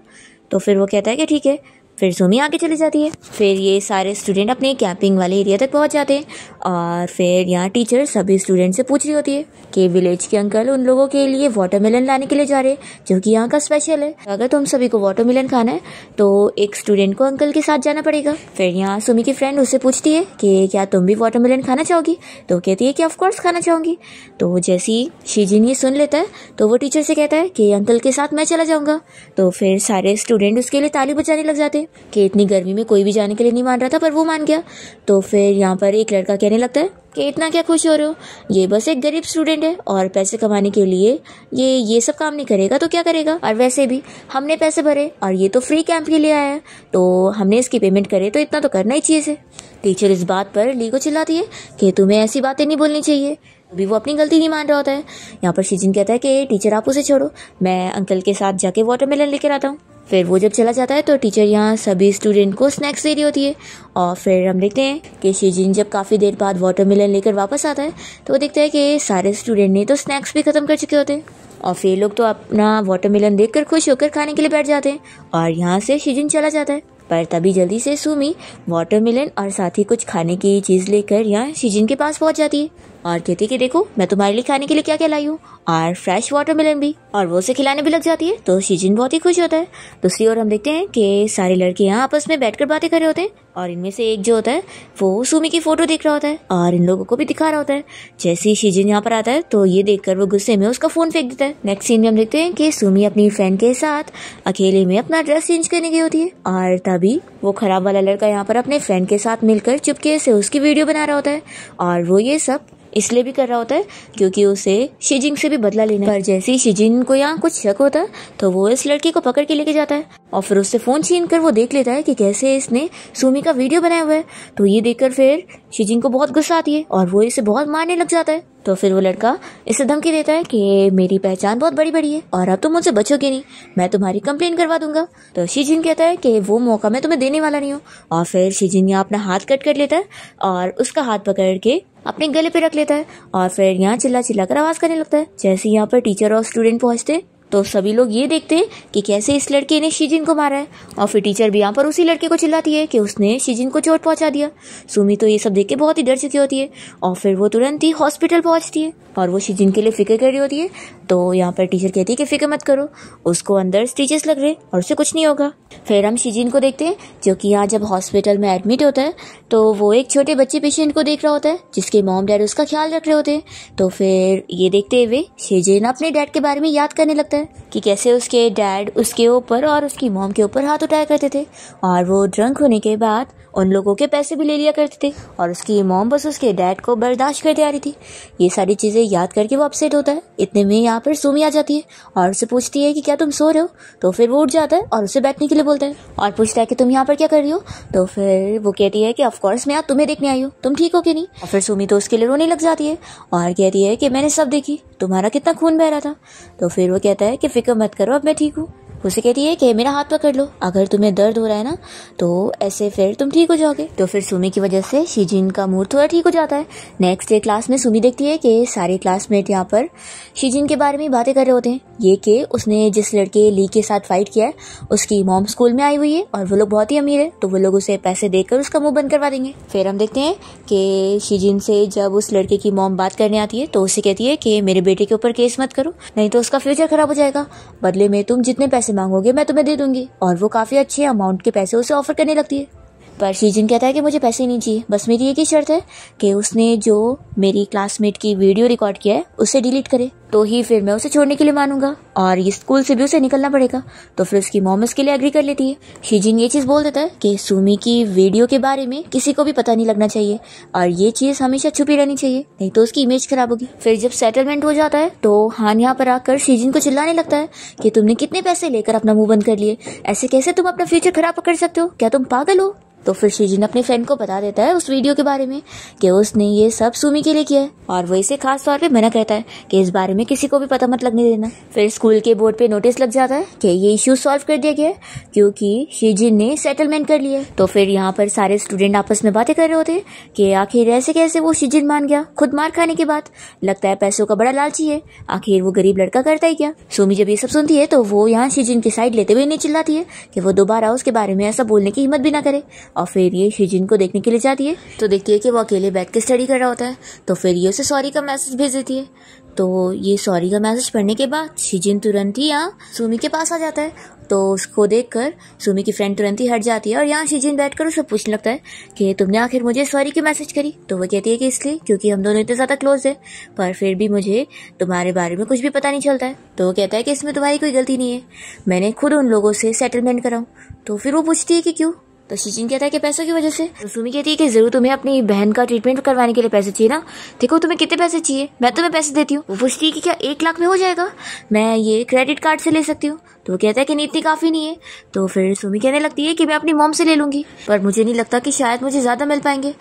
तो फिर वो कहता है कि ठीक है। फिर सुमी आगे चली जाती है। फिर ये सारे स्टूडेंट अपने कैंपिंग वाले एरिया तक पहुंच जाते हैं और फिर यहाँ टीचर सभी स्टूडेंट से पूछ रही होती है कि विलेज के अंकल उन लोगों के लिए वाटरमेलन लाने के लिए जा रहे हैं जो कि यहाँ का स्पेशल है। अगर तुम सभी को वाटरमेलन खाना है तो एक स्टूडेंट को अंकल के साथ जाना पड़ेगा। फिर यहाँ सुमी की फ्रेंड उससे पूछती है कि क्या तुम भी वाटरमेलन खाना चाहोगी। तो कहती है कि ऑफकोर्स खाना चाहूंगी। तो जैसे ही शिजिन ये सुन लेता है तो वो टीचर से कहता है कि अंकल के साथ मैं चला जाऊंगा। तो फिर सारे स्टूडेंट उसके लिए ताली बजाने लग जाते हैं कि इतनी गर्मी में कोई भी जाने के लिए नहीं मान रहा था पर वो मान गया। तो फिर यहाँ पर एक लड़का कहने लगता है कि इतना क्या खुश हो रहे हो, ये बस एक गरीब स्टूडेंट है और पैसे कमाने के लिए ये सब काम नहीं करेगा तो क्या करेगा, और वैसे भी हमने पैसे भरे और ये तो फ्री कैंप के लिए आया है तो हमने इसकी पेमेंट करे तो इतना तो करना ही चाहिए। टीचर इस बात पर ली को चिल्लाती है कि तुम्हें ऐसी बातें नहीं बोलनी चाहिए। अभी वो अपनी गलती नहीं मान रहा होता है। यहाँ पर शिजिन कहता है कि टीचर आप उसे छोड़ो, मैं अंकल के साथ जाके वाटरमेलन लेकर आता हूँ। फिर वो जब चला जाता है तो टीचर यहाँ सभी स्टूडेंट को स्नैक्स दे रही होती है और फिर हम देखते हैं कि शिजिन जब काफ़ी देर बाद वाटरमेलन लेकर वापस आता है तो वो देखता है कि सारे स्टूडेंट ने तो स्नैक्स भी खत्म कर चुके होते हैं और फिर लोग तो अपना वाटरमेलन देखकर खुश होकर खाने के लिए बैठ जाते हैं और यहाँ से शिजिन चला जाता है। पर तभी जल्दी से सुमी वाटरमेलन और साथ ही कुछ खाने की चीज लेकर यहाँ शिजिन के पास पहुंच जाती है और कहती कि देखो मैं तुम्हारे लिए खाने के लिए क्या क्या लाई हूँ और फ्रेश वाटरमेलन भी, और वो उसे खिलाने भी लग जाती है। तो शिजिन बहुत ही खुश होता है। दूसरी ओर हम देखते हैं कि सारे लड़के यहाँ आपस में बैठकर बातें कर रहे होते हैं और इनमें से एक जो होता है वो सुमी की फोटो देख रहा होता है और इन लोगों को भी दिखा रहा होता है। जैसे ही शिजिन यहाँ पर आता है तो ये देखकर वो गुस्से में उसका फोन फेंक देता है। नेक्स्ट सीन में हम देखते हैं कि सुमी अपनी फ्रेंड के साथ अकेले में अपना ड्रेस चेंज करने गई होती है और तभी वो खराब वाला लड़का यहाँ पर अपने फ्रेंड के साथ मिलकर चुपके से उसकी वीडियो बना रहा होता है और वो ये सब इसलिए भी कर रहा होता है क्योंकि उसे शिजिन से भी बदला लेना है। पर जैसे ही शिजिन को यहाँ कुछ शक होता है तो वो इस लड़की को पकड़ के लेके जाता है और फिर उससे फोन छीन कर वो देख लेता है कि कैसे इसने सुमी का वीडियो बनाया हुआ है। तो ये देखकर फिर शिजिन को बहुत गुस्सा आती है और वो इसे बहुत मारने लग जाता है। तो फिर वो लड़का इसे धमकी देता है कि मेरी पहचान बहुत बड़ी बड़ी है और अब तुम मुझसे बचोगे नहीं, मैं तुम्हारी कंप्लेन करवा दूंगा। तो शिजिन कहता है कि वो मौका मैं तुम्हें देने वाला नहीं हूँ और फिर शिजिन यहाँ अपना हाथ कट कर लेता है और उसका हाथ पकड़ के अपने गले पे रख लेता है और फिर यहाँ चिल्ला चिल्ला कर आवाज करने लगता है। जैसे यहाँ पर टीचर और स्टूडेंट पहुंचते तो सभी लोग ये देखते हैं कि कैसे इस लड़के ने शिजिन को मारा है और फिर टीचर भी यहाँ पर उसी लड़के को चिल्लाती है कि उसने शिजिन को चोट पहुंचा दिया। सुमी तो ये सब देख के बहुत ही डर चुकी होती है और फिर वो तुरंत ही हॉस्पिटल पहुंचती है और वो शिजिन के लिए फिक्र कर रही होती है। तो यहाँ पर टीचर कहती है कि फिक्र मत करो, उसको अंदर स्टिचेस लग रहे और उसे कुछ नहीं होगा। फिर हम शिजिन को देखते हैं जो कि यहाँ जब हॉस्पिटल में एडमिट होता है तो वो एक छोटे बच्चे पेशेंट को देख रहा होता है जिसके मॉम डैड उसका ख्याल रख रहे होते हैं। तो फिर ये देखते हुए शिजिन अपने डैड के बारे में याद करने लगता है कि कैसे उसके डैड उसके ऊपर और उसकी मॉम के ऊपर हाथ उठाया करते थे और वो ड्रंक होने के बाद उन लोगों के पैसे भी ले लिया करते थे और उसकी मॉम बस उसके डैड को बर्दाश्त करते आ रही थी। ये सारी चीजें याद करके वो अपसेट होता है। इतने में यहाँ पर सुमी आ जाती है और उसे पूछती है कि क्या तुम सो रहे हो। तो फिर वो उठ जाता है और उसे बैठने के लिए बोलता है और पूछता है कि तुम यहाँ पर क्या कर रही हो। तो फिर वो कहती है कि ऑफकोर्स मैं आज तुम्हें देखने आई हूँ, तुम ठीक हो कि नहीं। और फिर सुमी तो उसके लिए रोने लग जाती है और कहती है कि मैंने सब देखी, तुम्हारा कितना खून बह रहा था। तो फिर वो कहता है कि फिक्र मत करो, अब मैं ठीक हूँ। उसे कहती है कि मेरा हाथ पकड़ लो, अगर तुम्हें दर्द हो रहा है ना तो ऐसे फिर तुम ठीक हो जाओगे। तो फिर सुमी की वजह से शिजिन का मूड थोड़ा ठीक हो जाता है। नेक्स्ट डे क्लास में सुमी देखती है कि सारे क्लासमेट यहाँ पर शिजिन के बारे में बातें कर रहे होते हैं, ये कि उसने जिस लड़के ली के साथ फाइट किया है उसकी मॉम स्कूल में आई हुई है और वो लोग बहुत ही अमीर है, तो वो लोग उसे पैसे देकर उसका मुंह बंद करवा देंगे। फिर हम देखते हैं कि शिजिन से जब उस लड़के की मॉम बात करने आती है तो उसे कहती है कि मेरे बेटे के ऊपर केस मत करो, नहीं तो उसका फ्यूचर खराब हो जाएगा, बदले में तुम जितने पैसे मांगोगे मैं तुम्हें दे दूंगी। और वो काफी अच्छे अमाउंट के पैसे उसे ऑफर करने लगती है। पर शिजिन कहता है कि मुझे पैसे नहीं चाहिए, बस मेरी एक ही शर्त है कि उसने जो मेरी क्लासमेट की वीडियो रिकॉर्ड किया है उसे डिलीट करे, तो ही फिर मैं उसे छोड़ने के लिए मानूंगा और ये स्कूल से भी उसे निकलना पड़ेगा। तो फिर उसकी मॉम इसके लिए एग्री कर लेती है। शिजिन ये चीज बोल देता है कि सुमी की वीडियो के बारे में किसी को भी पता नहीं लगना चाहिए और ये चीज हमेशा छुपी रहनी चाहिए, नहीं तो उसकी इमेज खराब होगी। फिर जब सेटलमेंट हो जाता है तो हान यहाँ पर आकर शिजिन को चिल्लाने लगता है कि तुमने कितने पैसे लेकर अपना मुंह बंद कर लिए, ऐसे कैसे तुम अपना फ्यूचर खराब कर सकते हो, क्या तुम पागल हो। तो फिर शिजिन अपने फ्रेंड को बता देता है उस वीडियो के बारे में कि उसने ये सब सुमी के लिए किया है और वो इसे खास तौर पे मना करता है कि इस बारे में किसी को भी पता मत लगने देना। फिर स्कूल के बोर्ड पे नोटिस लग जाता है कि ये इश्यू सॉल्व कर दिया गया है क्योंकि शिजिन ने सेटलमेंट कर लिया है। तो फिर यहाँ पर सारे स्टूडेंट आपस में बातें कर रहे होते हैं कि आखिर ऐसे कैसे वो शिजिन मान गया खुद मार खाने के बाद, लगता है पैसों का बड़ा लालची है, आखिर वो गरीब लड़का करता ही क्या। सुमी जब ये सब सुनती है तो वो यहाँ शिजिन की साइड लेते हुए नहीं चिल्लाती है कि वो दोबारा उसके बारे में ऐसा बोलने की हिम्मत भी ना करे। और फिर ये शिजिन को देखने के लिए जाती है तो देखती है कि वो अकेले बैठ के स्टडी कर रहा होता है। तो फिर ये उसे सॉरी का मैसेज भेज देती है। तो ये सॉरी का मैसेज पढ़ने के बाद शिजिन तुरंत ही यहाँ सुमी के पास आ जाता है। तो उसको देखकर सुमी की फ्रेंड तुरंत ही हट जाती है और यहाँ शिजिन बैठकर उसे पूछने लगता है कि तुमने आखिर मुझे सॉरी क्यों मैसेज करी। तो वो कहती है कि इसलिए क्योंकि हम दोनों इतने ज्यादा क्लोज है, पर फिर भी मुझे तुम्हारे बारे में कुछ भी पता नहीं चलता है। तो वो कहता है कि इसमें तुम्हारी कोई गलती नहीं है, मैंने खुद उन लोगों से सेटलमेंट कराऊं। तो फिर वो पूछती है कि क्यों। तो शिजिन कहता है कि पैसों की वजह से। तो सुमी कहती है कि जरूर तुम्हें अपनी बहन का ट्रीटमेंट करवाने के लिए पैसे चाहिए ना, देखो तुम्हें कितने पैसे चाहिए, मैं तुम्हें पैसे देती हूँ। वो पूछती है कि क्या 1 लाख में हो जाएगा, मैं ये क्रेडिट कार्ड से ले सकती हूँ। तो वो कहता है कि नहीं इतनी काफी नहीं है। तो फिर सुमी कहने लगती है कि मैं अपनी मॉम से ले लूंगी, पर मुझे नहीं लगता कि शायद मुझे ज्यादा मिल पाएंगे।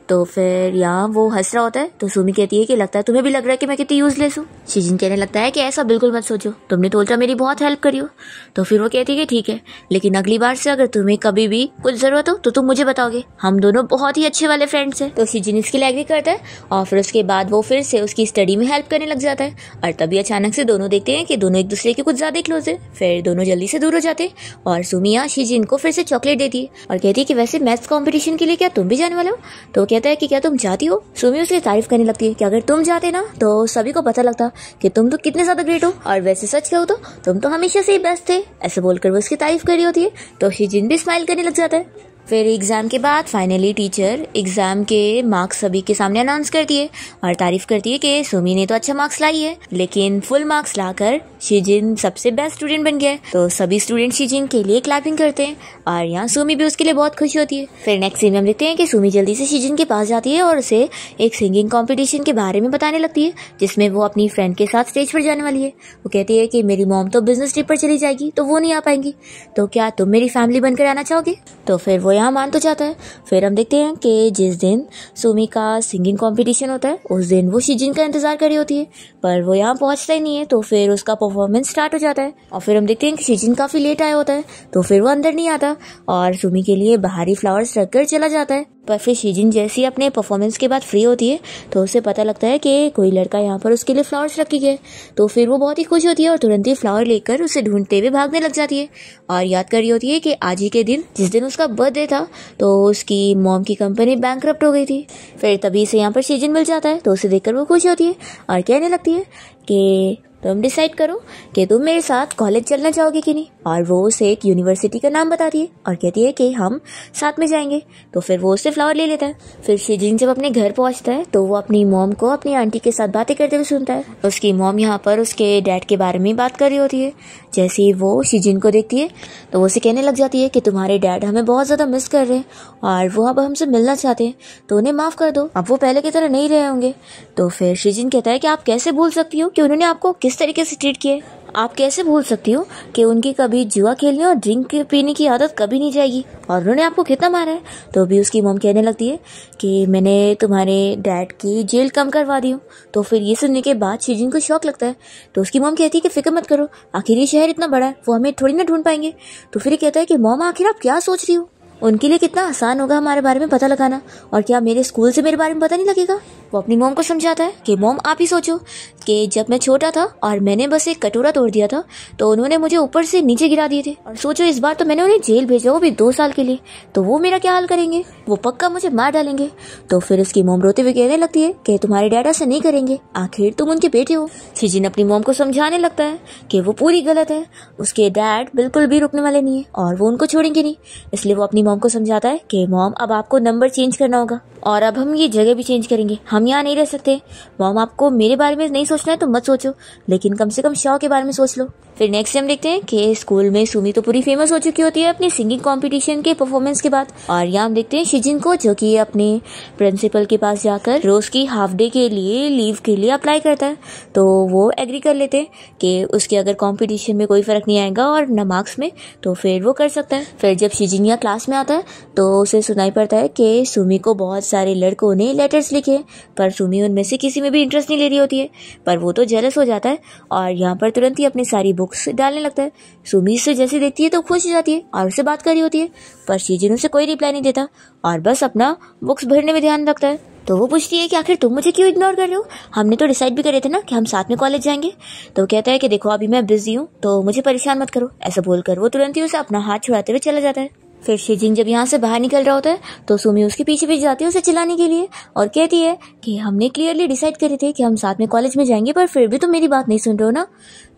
तो फिर यहाँ वो हंस रहा होता है। तो सुमी कहती है कि लगता है तुम्हें भी लग रहा है कि मैं कितनी यूजलेस हूँ। शिजिन कहने लगता है कि ऐसा बिल्कुल मत सोचो, तुमने तो उल्टा मेरी बहुत हेल्प करी हो। तो फिर वो कहती है कि ठीक है, लेकिन अगली बार से अगर तुम्हें कभी भी कुछ जरूरत हो तो तुम मुझे बताओगे, हम दोनों बहुत ही अच्छे वाले फ्रेंड्स हैं। तो शिजिन इसके लिए एग्री करता है और फिर उसके बाद वो फिर से उसकी स्टडी में हेल्प करने लग जाता है। और तभी अचानक से दोनों देखते हैं कि दोनों एक दूसरे के कुछ ज्यादा क्लोज है। फिर दोनों जल्दी से दूर हो जाते हैं और सुमी यहाँ शिजिन को फिर से चॉकलेट देती है और कहती है कि वैसे मैथ्स कॉम्पिटिशन के लिए क्या तुम भी जाने वाले हो। तो कहता है कि क्या तुम जाती हो। सुमी उसकी तारीफ करने लगती है कि अगर तुम जाते ना तो सभी को पता लगता कि तुम तो कितने ज्यादा ग्रेट हो, और वैसे सच कहो तो तुम तो हमेशा से ही बेस्ट थे। ऐसे बोलकर वो उसकी तारीफ कर रही होती है। तो शिजिन भी स्माइल करने लग जाता है। फिर एग्जाम के बाद फाइनली टीचर एग्जाम के मार्क्स सभी के सामने अनाउंस करती है और तारीफ करती है कि सुमी ने तो अच्छा मार्क्स लाई है, लेकिन फुल मार्क्स लाकर शिजिन सबसे बेस्ट स्टूडेंट बन गया है। तो सभी स्टूडेंट शिजिन के लिए क्लैपिंग करते हैं और यहाँ सुमी भी उसके लिए बहुत खुश होती है। फिर नेक्स्ट सीन में हम देखते हैं कि सुमी जल्दी से शिजिन के पास जाती है और उसे एक सिंगिंग कॉम्पिटिशन के बारे में बताने लगती है जिसमें वो अपनी फ्रेंड के साथ स्टेज पर जाने वाली है। वो कहती है कि मेरी मॉम तो बिजनेस ट्रिप पर चली जाएगी तो वो नहीं आ पाएंगी, तो क्या तुम मेरी फैमिली बनकर आना चाहोगे। तो फिर वो यहाँ मान तो जाता है। फिर हम देखते हैं कि जिस दिन सुमी का सिंगिंग कंपटीशन होता है उस दिन वो शिजिन का इंतजार कर रही होती है, पर वो यहाँ पहुंचता ही नहीं है। तो फिर उसका परफॉर्मेंस स्टार्ट हो जाता है और फिर हम देखते हैं कि शिजिन काफी लेट आया होता है। तो फिर वो अंदर नहीं आता और सुमी के लिए बाहरी फ्लावर्स रखकर चला जाता है। पर फिर शिजिन जैसी अपने परफॉर्मेंस के बाद फ्री होती है तो उसे पता लगता है कि कोई लड़का यहाँ पर उसके लिए फ्लावर्स रख के गया। तो फिर वो बहुत ही खुश होती है और तुरंत ही फ्लावर लेकर उसे ढूंढते हुए भागने लग जाती है और याद कर रही होती है कि आज ही के दिन जिस दिन उसका बर्थडे था तो उसकी मॉम की कंपनी बैंकरप्ट हो गई थी। फिर तभी से यहाँ पर शिजिन मिल जाता है तो उसे देखकर वो खुश होती है और कहने लगती है कि तुम डिसाइड करो कि तुम मेरे साथ कॉलेज चलना चाहोगे कि नहीं। और वो उसे एक यूनिवर्सिटी का नाम बताती है और कहती है कि हम साथ में जाएंगे। तो फिर वो उससे फ्लावर ले लेता है। फिर शिजिन जब अपने घर पहुंचता है तो वो अपनी मॉम को अपनी आंटी के साथ बातें करते हुए सुनता है। उसकी मॉम यहाँ पर उसके डैड के बारे में बात कर रही होती है। जैसे ही वो शिजिन को देखती है तो वो उसे कहने लग जाती है कि तुम्हारे डैड हमें बहुत ज्यादा मिस कर रहे हैं और वो अब हमसे मिलना चाहते हैं, तो उन्हें माफ कर दो, अब वो पहले की तरह नहीं रहे होंगे। तो फिर शिजिन कहता है कि आप कैसे भूल सकती हो कि उन्होंने आपको किस तरीके से ट्रीट किया है। आप कैसे भूल सकती हो कि उनकी कभी जुआ खेलने और ड्रिंक पीने की आदत कभी नहीं जाएगी, और उन्होंने आपको कितना मारा है। तो भी उसकी मॉम कहने लगती है कि मैंने तुम्हारे डैड की जेल कम करवा दी हूँ। तो फिर ये सुनने के बाद शीजिन को शौक लगता है। तो उसकी मॉम कहती है कि फिक्र मत करो, आखिर ये शहर इतना बड़ा है, वो हमें थोड़ी ना ढूंढ पाएंगे। तो फिर ये कहता है कि मॉम आखिर आप क्या सोच रही हो, उनके लिए कितना आसान होगा हमारे बारे में पता लगाना, और क्या मेरे स्कूल से मेरे बारे में पता नहीं लगेगा। वो अपनी मॉम को समझाता है कि मॉम आप ही सोचो कि जब मैं छोटा था और मैंने बस एक कटोरा तोड़ दिया था तो उन्होंने मुझे ऊपर से नीचे गिरा दिए थे, और सोचो इस बार तो मैंने उन्हें जेल भेजा, वो भी 2 साल के लिए। तो वो मेरा क्या हाल करेंगे, वो पक्का मुझे मार डालेंगे। तो फिर उसकी मॉम रोते हुए कहने लगती है कि तुम्हारे डैड ऐसा नहीं करेंगे, आखिर तुम उनके बेटे हो। शीजिन अपनी मॉम को समझाने लगता है कि वो पूरी गलत है, उसके डैड बिल्कुल भी रुकने वाले नहीं है और वो उनको छोड़ेंगे नहीं। इसलिए वो अपनी मॉम को समझाता है कि मॉम अब आपको नंबर चेंज करना होगा, और अब हम ये जगह भी चेंज करेंगे, हम यहाँ नहीं रह सकते। मॉम आपको मेरे बारे में नहीं सोचना है तो मत सोचो, लेकिन कम से कम शॉ के बारे में सोच लो। फिर नेक्स्ट टाइम देखते हैं कि स्कूल में सुमी तो पूरी फेमस हो चुकी होती है अपनी सिंगिंग कंपटीशन के परफॉर्मेंस के बाद, और यहाँ हम देखते हैं शीजिन को जो कि अपने प्रिंसिपल के पास जाकर रोज की हाफ डे के लिए लीव के लिए अप्लाई करता है। तो वो एग्री कर लेते हैं कि उसके अगर कंपटीशन में कोई फर्क नहीं आएगा और न मार्क्स में, तो फिर वो कर सकता है। फिर जब शीजिन यहाँ क्लास में आता है तो उसे सुनाई पड़ता है कि सुमी को बहुत सारे लड़कों ने लेटर्स लिखे, पर सुमी उनमें से किसी में भी इंटरेस्ट नहीं ले रही होती है। पर वो तो जेलस हो जाता है और यहाँ पर तुरंत ही अपनी सारी बुक्स डालने लगता है। सुमी से जैसे देखती है तो खुश हो जाती है और उससे बात कर रही होती है, पर शीजिन उसे कोई रिप्लाई नहीं देता और बस अपना बुक्स भरने में ध्यान रखता है। तो वो पूछती है कि आखिर तुम मुझे क्यों इग्नोर कर रहे हो, हमने तो डिसाइड भी करे थे ना कि हम साथ में कॉलेज जाएंगे। तो कहता है कि देखो अभी मैं बिजी हूँ तो मुझे परेशान मत करो। ऐसा बोलकर वो तुरंत ही उसे अपना हाथ छुड़ाते हुए चला जाता है। फिर शीजिन जब यहाँ से बाहर निकल रहा होता है तो सुमी उसके पीछे पीछे जाती है उसे चिल्लाने के लिए और कहती है कि हमने क्लियरली डिसाइड करे थे कि हम साथ में कॉलेज में जाएंगे, पर फिर भी तुम मेरी बात नहीं सुन रहे हो ना।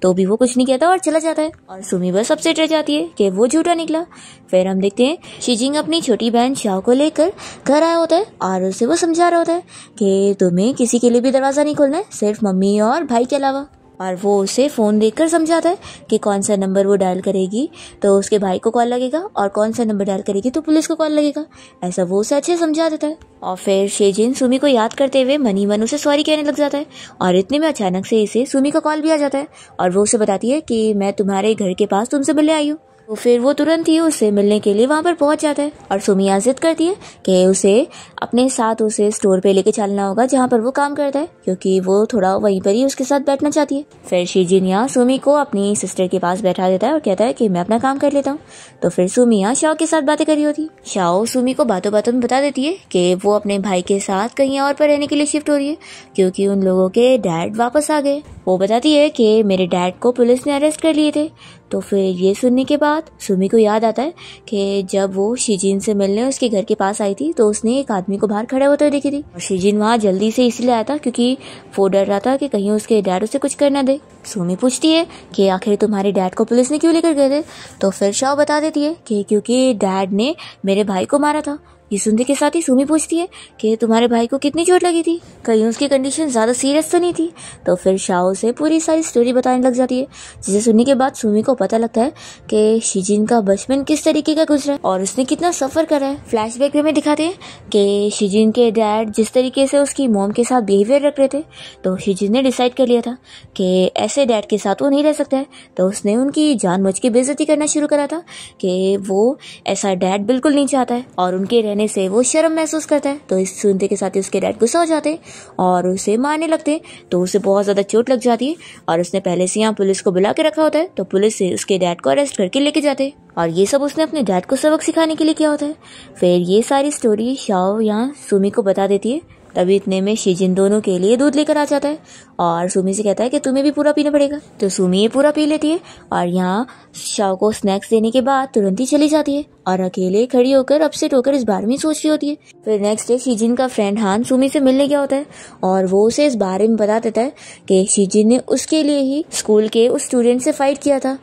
तो भी वो कुछ नहीं कहता और चला जाता है और सुमी बस अपसेट रह जाती है कि वो झूठा निकला। फिर हम देखते हैं शीजिन अपनी छोटी बहन शाओ को लेकर घर आया होता है और उसे वो समझा रहा होता है कि तुम्हें किसी के लिए भी दरवाजा नहीं खोलना है, सिर्फ मम्मी और भाई के अलावा। और वो उसे फ़ोन देखकर समझाता है कि कौन सा नंबर वो डायल करेगी तो उसके भाई को कॉल लगेगा और कौन सा नंबर डायल करेगी तो पुलिस को कॉल लगेगा। ऐसा वो उसे अच्छे समझा देता है। और फिर शीजिन सुमी को याद करते हुए मनी मन उसे सॉरी कहने लग जाता है और इतने में अचानक से इसे सुमी का कॉल भी आ जाता है और वो उसे बताती है कि मैं तुम्हारे घर के पास तुमसे मिलने आई हूँ। तो फिर वो तुरंत ही उससे मिलने के लिए वहाँ पर पहुँच जाता है और सुमी जिद करती है कि उसे अपने साथ उसे स्टोर पे लेके चलना होगा जहाँ पर वो काम करता है, क्योंकि वो थोड़ा वहीं पर ही उसके साथ बैठना चाहती है। फिर शीजिन यहाँ सुमी को अपनी सिस्टर के पास बैठा देता है और कहता है कि मैं अपना काम कर लेता हूँ। तो फिर सुमी यहाँ शाओ के साथ बातें कर रही होती है। शाओ सुमी को बातों बातों में बता देती है कि वो अपने भाई के साथ कहीं और पर रहने के लिए शिफ्ट हो रही है क्योंकि उन लोगों के डैड वापस आ गए। वो बताती है कि मेरे डैड को पुलिस ने अरेस्ट कर लिए थे। तो फिर ये सुनने के बाद सुमी को याद आता है कि जब वो शीजिन से मिलने उसके घर के पास आई थी तो उसने एक आदमी को बाहर खड़े होते हुए देखी थी और शीजिन वहाँ जल्दी से इसलिए आया था क्योंकि वो डर रहा था कि कहीं उसके डैड उसे कुछ कर ना दे। सुमी पूछती है कि आखिर तुम्हारे डैड को पुलिस ने क्यों लेकर गए थे। तो फिर शाओ बता देती है कि क्योंकि डैड ने मेरे भाई को मारा था। ये सुनने के साथ ही सुमी पूछती है कि तुम्हारे भाई को कितनी चोट लगी थी, कहीं उसकी कंडीशन ज्यादा सीरियस तो नहीं थी। तो फिर शाओ से पूरी सारी स्टोरी बताने लग जाती है, जिसे सुनने के बाद सुमी को पता लगता है कि शीजिन का बचपन किस तरीके का गुजरा और उसने कितना सफर करा है। फ्लैशबैक में दिखाते हैं कि शीजिन के डैड जिस तरीके से उसकी मॉम के साथ बिहेवियर रख रहे थे, तो शीजिन ने डिसाइड कर लिया था कि ऐसे डैड के साथ वो नहीं रह सकता है। तो उसने उनकी जानबूझ के बेइज्जती करना शुरू करा था कि वो ऐसा डैड बिल्कुल नहीं चाहता है और उनके रहने से वो शर्म महसूस करता है। तो इस सुनते के साथ ही उसके डैड गुस्सा हो जाते हैं और उसे मारने लगते हैं। तो उसे बहुत ज्यादा चोट लग जाती है और उसने पहले से यहाँ पुलिस को बुला के रखा होता है। तो पुलिस से उसके डैड को अरेस्ट करके लेके जाते हैं और ये सब उसने अपने डैड को सबक सिखाने के लिए किया होता है। फिर ये सारी स्टोरी शाओ यहाँ सुमी को बता देती है। तभी इतने में शीजिन दोनों के लिए दूध लेकर आ जाता है और सुमी से कहता है कि तुम्हें भी पूरा पीना पड़ेगा। तो सुमी ये पूरा पी लेती है और यहाँ शाओ को स्नैक्स देने के बाद तुरंत ही चली जाती है और अकेले खड़ी होकर अपसेट होकर इस बारे में सोच रही होती है। फिर नेक्स्ट डे शीजिन का फ्रेंड हान सुमी से मिलने गया होता है और वो उसे इस बारे में बता देता है कि शीजिन ने उसके लिए ही स्कूल के उस स्टूडेंट से फाइट किया था,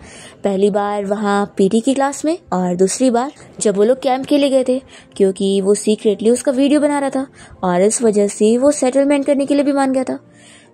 पहली बार वहाँ पीटी की क्लास में और दूसरी बार जब वो लोग कैंप के लिए गए थे, क्योंकि वो सीक्रेटली उसका वीडियो बना रहा था और इस वजह से वो सेटलमेंट करने के लिए भी मान गया था।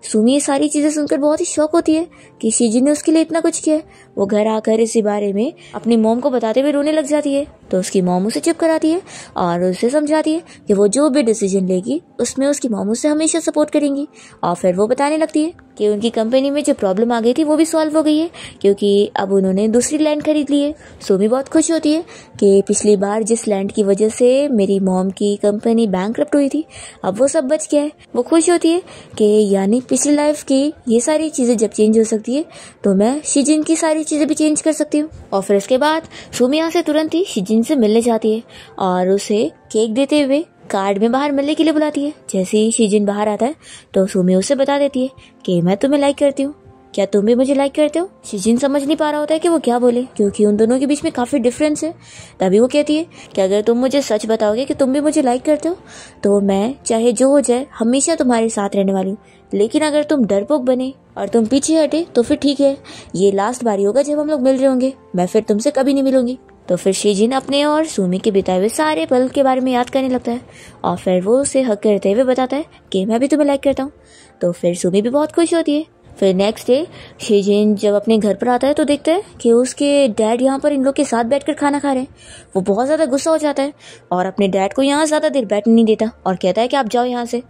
सुमी ये सारी चीजें सुनकर बहुत ही शौक होती है कि शीजिन ने उसके लिए इतना कुछ किया। वो घर आकर इसी बारे में अपनी मॉम को बताते हुए रोने लग जाती है। तो उसकी मॉम उसे चुप कराती है और उसे समझाती है कि वो जो भी डिसीजन लेगी उसमें उसकी मॉम उसे हमेशा सपोर्ट करेंगी। और फिर वो बताने लगती है कि उनकी कंपनी में जो प्रॉब्लम आ गई थी वो भी सॉल्व हो गई है, क्योंकि अब उन्होंने दूसरी लैंड खरीद ली है। सुमी बहुत खुश होती है कि पिछली बार जिस लैंड की वजह से मेरी मॉम की कंपनी बैंकरप्ट हुई थी, अब वो सब बच गया है। वो खुश होती है कि यानी पिछली लाइफ की ये सारी चीज़ें जब चेंज हो सकती है तो मैं शिजिन की सारी चीज़ें भी चेंज कर सकती हूँ। और फिर इसके बाद सुमी यहाँ से तुरंत ही शिजिन से मिलने जाती है और उसे केक देते हुए कार्ड में बाहर मिलने के लिए बुलाती है। जैसे ही शिजिन बाहर आता है तो सुमी उसे बता देती है कि मैं तुम्हें लाइक करती हूँ, क्या तुम भी मुझे लाइक करते हो। शिजिन समझ नहीं पा रहा होता है कि वो क्या बोले, क्योंकि उन दोनों के बीच में काफ़ी डिफरेंस है। तभी वो कहती है कि अगर तुम मुझे सच बताओगे कि तुम भी मुझे लाइक करते हो तो मैं चाहे जो हो जाए हमेशा तुम्हारे साथ रहने वाली हूँ, लेकिन अगर तुम डरपोक बने और तुम पीछे हटे तो फिर ठीक है, ये लास्ट बारी होगा जब हम लोग मिल रहे होंगे, मैं फिर तुमसे कभी नहीं मिलूंगी। तो फिर शिजिन अपने और सुमी के बिताए हुए सारे पल के बारे में याद करने लगता है और फिर वो उसे हक करते हुए बताता है कि मैं भी तुम्हें लाइक करता हूँ। तो फिर सुमी भी बहुत खुश होती है। फिर नेक्स्ट डे शिजिन जब अपने घर पर आता है तो देखता है कि उसके डैड यहाँ पर इन लोग के साथ बैठकर खाना खा रहे हैं। वो बहुत ज़्यादा गुस्सा हो जाता है और अपने डैड को यहाँ ज़्यादा देर बैठने नहीं देता और कहता है कि आप जाओ यहाँ से।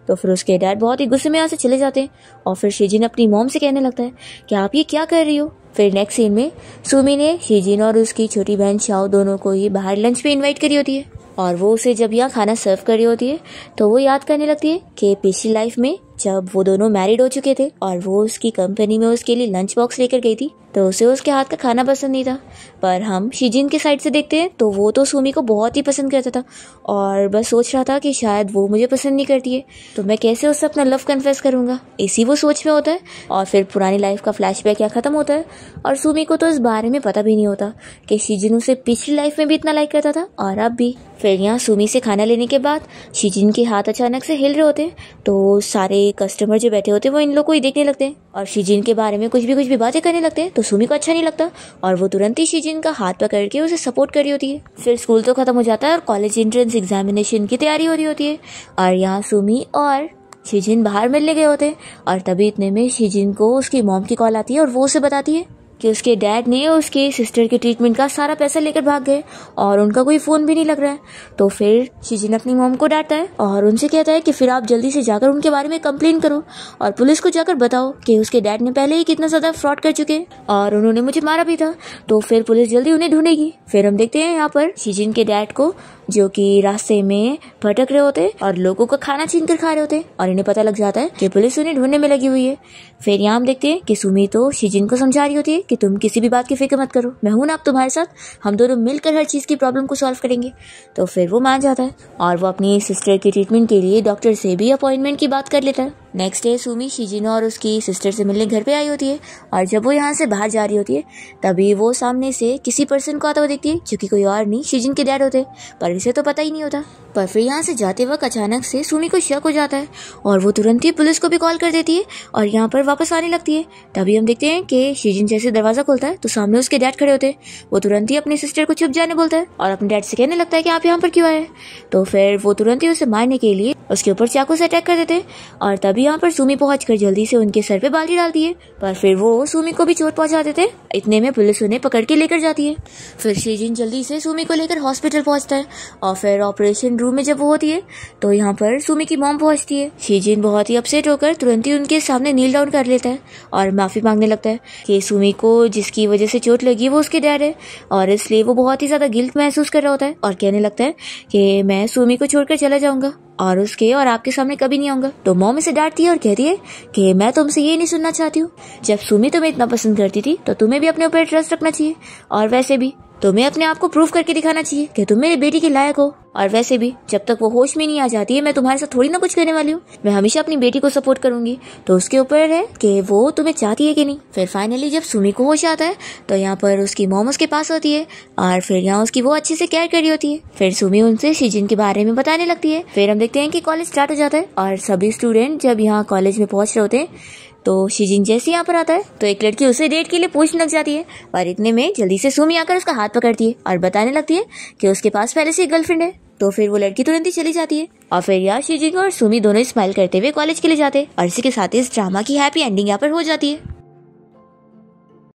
तो फिर उसके डैड बहुत ही गुस्से में यहाँ से चले जाते हैं और फिर शिजिन अपनी मॉम से कहने लगता है कि आप ये क्या कर रही हो। फिर नेक्स्ट सीन में सुमी ने शिजिन और उसकी छोटी बहन शाओ दोनों को ही बाहर लंच पे इनवाइट करी होती है और वो उसे जब यहाँ खाना सर्व कर रही होती है तो वो याद करने लगती है कि पिछली लाइफ में जब वो दोनों मैरिड हो चुके थे और वो उसकी कंपनी में उसके लिए लंच बॉक्स लेकर गई थी तो उसे उसके हाथ का खाना पसंद नहीं था। पर हम शिजिन के साइड से देखते हैं तो वो तो सुमी को बहुत ही पसंद करता था और बस सोच रहा था कि शायद वो मुझे पसंद नहीं करती है तो मैं कैसे उससे अपना लव कन्फेस करूंगा, इसी वो सोच में होता है। और फिर पुरानी लाइफ का फ्लैशबैक यहाँ खत्म होता है और सुमी को तो इस बारे में पता भी नहीं होता कि शिजिन उसे पिछली लाइफ में भी इतना लाइक करता था और अब भी। फिर यहाँ सुमी से खाना लेने के बाद शिजिन के हाथ अचानक से हिल रहे होते हैं तो सारे कस्टमर जो बैठे होते हैं वो इन लोग को ही देखने लगते हैं और शिजिन के बारे में कुछ भी बातें करने लगते हैं। तो सुमी को अच्छा नहीं लगता और वो तुरंत ही शिजिन का हाथ पकड़ के उसे सपोर्ट कर रही होती है। फिर स्कूल तो खत्म हो जाता है और कॉलेज एंट्रेंस एग्जामिनेशन की तैयारी हो रही होती है और यहाँ सुमी और शिजिन बाहर मिलने गए होते हैं और तभी इतने में शिजिन को उसकी मॉम की कॉल आती है और वो उसे बताती है कि उसके डैड ने उसके सिस्टर के ट्रीटमेंट का सारा पैसा लेकर भाग गए और उनका कोई फ़ोन भी नहीं लग रहा है। तो फिर शिजिन अपनी मॉम को डांटता है और उनसे कहता है कि फिर आप जल्दी से जाकर उनके बारे में कंप्लेन करो और पुलिस को जाकर बताओ कि उसके डैड ने पहले ही कितना ज़्यादा फ्रॉड कर चुके हैं और उन्होंने मुझे मारा भी था, तो फिर पुलिस जल्दी उन्हें ढूंढेगी। फिर हम देखते हैं यहाँ पर शिजिन के डैड को जो कि रास्ते में भटक रहे होते और लोगों का खाना छीन कर खा रहे होते और इन्हें पता लग जाता है कि पुलिस उन्हें ढूंढने में लगी हुई है। फिर यहाँ हम देखते हैं कि सुमी तो शिजिन को समझा रही होती है कि तुम किसी भी बात की फिक्र मत करो, मैं हूं ना अब तुम्हारे साथ, हम दोनों मिलकर हर चीज़ की प्रॉब्लम को सॉल्व करेंगे। तो फिर वो मान जाता है और वो अपनी सिस्टर की ट्रीटमेंट के लिए डॉक्टर से भी अपॉइंटमेंट की बात कर लेता है। नेक्स्ट डे सुमी शिजिन और उसकी सिस्टर से मिलने घर पे आई होती है और जब वो यहाँ से बाहर जा रही होती है तभी वो सामने से किसी पर्सन को आता हुआ देखती है जो कि कोई और नहीं शिजिन के डैड होते, पर इसे तो पता ही नहीं होता। पर फिर यहाँ से जाते वक्त अचानक से सुमी को शक हो जाता है और वो तुरंत ही पुलिस को भी कॉल कर देती है और यहाँ पर वापस आने लगती है। तभी हम देखते हैं कि शिजिन जैसे दरवाजा खोलता है तो सामने उसके डैड खड़े होते हैं। वो तुरंत ही अपनी सिस्टर को छुप जाने बोलता है और अपने डैड से कहने लगता है कि आप यहाँ पर क्यों आए। तो फिर वो तुरंत ही उसे मारने के लिए उसके ऊपर चाकू से अटैक कर देते हैं और तभी यहाँ पर सुमी पहुंचकर जल्दी से उनके सर पे बाल्टी डालती है, पर फिर वो सुमी को भी चोट पहुंचा देते हैं। इतने में पुलिस उन्हें पकड़ के लेकर जाती है। फिर शिजिन जल्दी से सुमी को लेकर हॉस्पिटल पहुंचता है और फिर ऑपरेशन रूम में जब वो होती है तो यहाँ पर सुमी की मॉम पहुंचती है। शिजिन बहुत ही अपसेट होकर तुरंत ही उनके सामने नील डाउन कर लेता है और माफी मांगने लगता है कि सुमी को जिसकी वजह से चोट लगी वो उसके डैड है और इसलिए वो बहुत ही ज्यादा गिल्ट महसूस कर रहा होता है और कहने लगता है कि मैं सुमी को छोड़कर चला जाऊंगा और उसके और आपके सामने कभी नहीं आऊंगा। तो मॉम इसे डांटती है और कहती है कि मैं तुमसे ये नहीं सुनना चाहती हूँ, जब सुमी तुम्हें इतना पसंद करती थी तो तुम्हें भी अपने ऊपर ट्रस्ट रखना चाहिए और वैसे भी तुम्हें अपने आप को प्रूव करके दिखाना चाहिए कि तुम मेरी बेटी के लायक हो। और वैसे भी जब तक वो होश में नहीं आ जाती है मैं तुम्हारे साथ थोड़ी ना कुछ करने वाली हूँ, मैं हमेशा अपनी बेटी को सपोर्ट करूंगी, तो उसके ऊपर है कि वो तुम्हें चाहती है कि नहीं। फिर फाइनली जब सुमी को होश आता है तो यहाँ पर उसकी मॉम उसके पास होती है और फिर यहाँ उसकी वो अच्छे से केयर कर रही होती है। फिर सुमी उनसे शिजिन के बारे में बताने लगती है। फिर हम देखते हैं कि कॉलेज स्टार्ट हो जाता है और सभी स्टूडेंट जब यहाँ कॉलेज में पहुंच रहे होते हैं तो शिजिन जैसे यहाँ पर आता है तो एक लड़की उसे डेट के लिए पूछने लग जाती है और इतने में जल्दी से सुमी आकर उसका हाथ पकड़ती है और बताने लगती है कि उसके पास पहले से एक गर्लफ्रेंड है। तो फिर वो लड़की तुरंत ही चली जाती है और फिर यहाँ शिजिन और सुमी दोनों स्माइल करते हुए कॉलेज के लिए जाते हैं और इसी के साथ इस ड्रामा की हैप्पी एंडिंग यहाँ पर हो जाती है।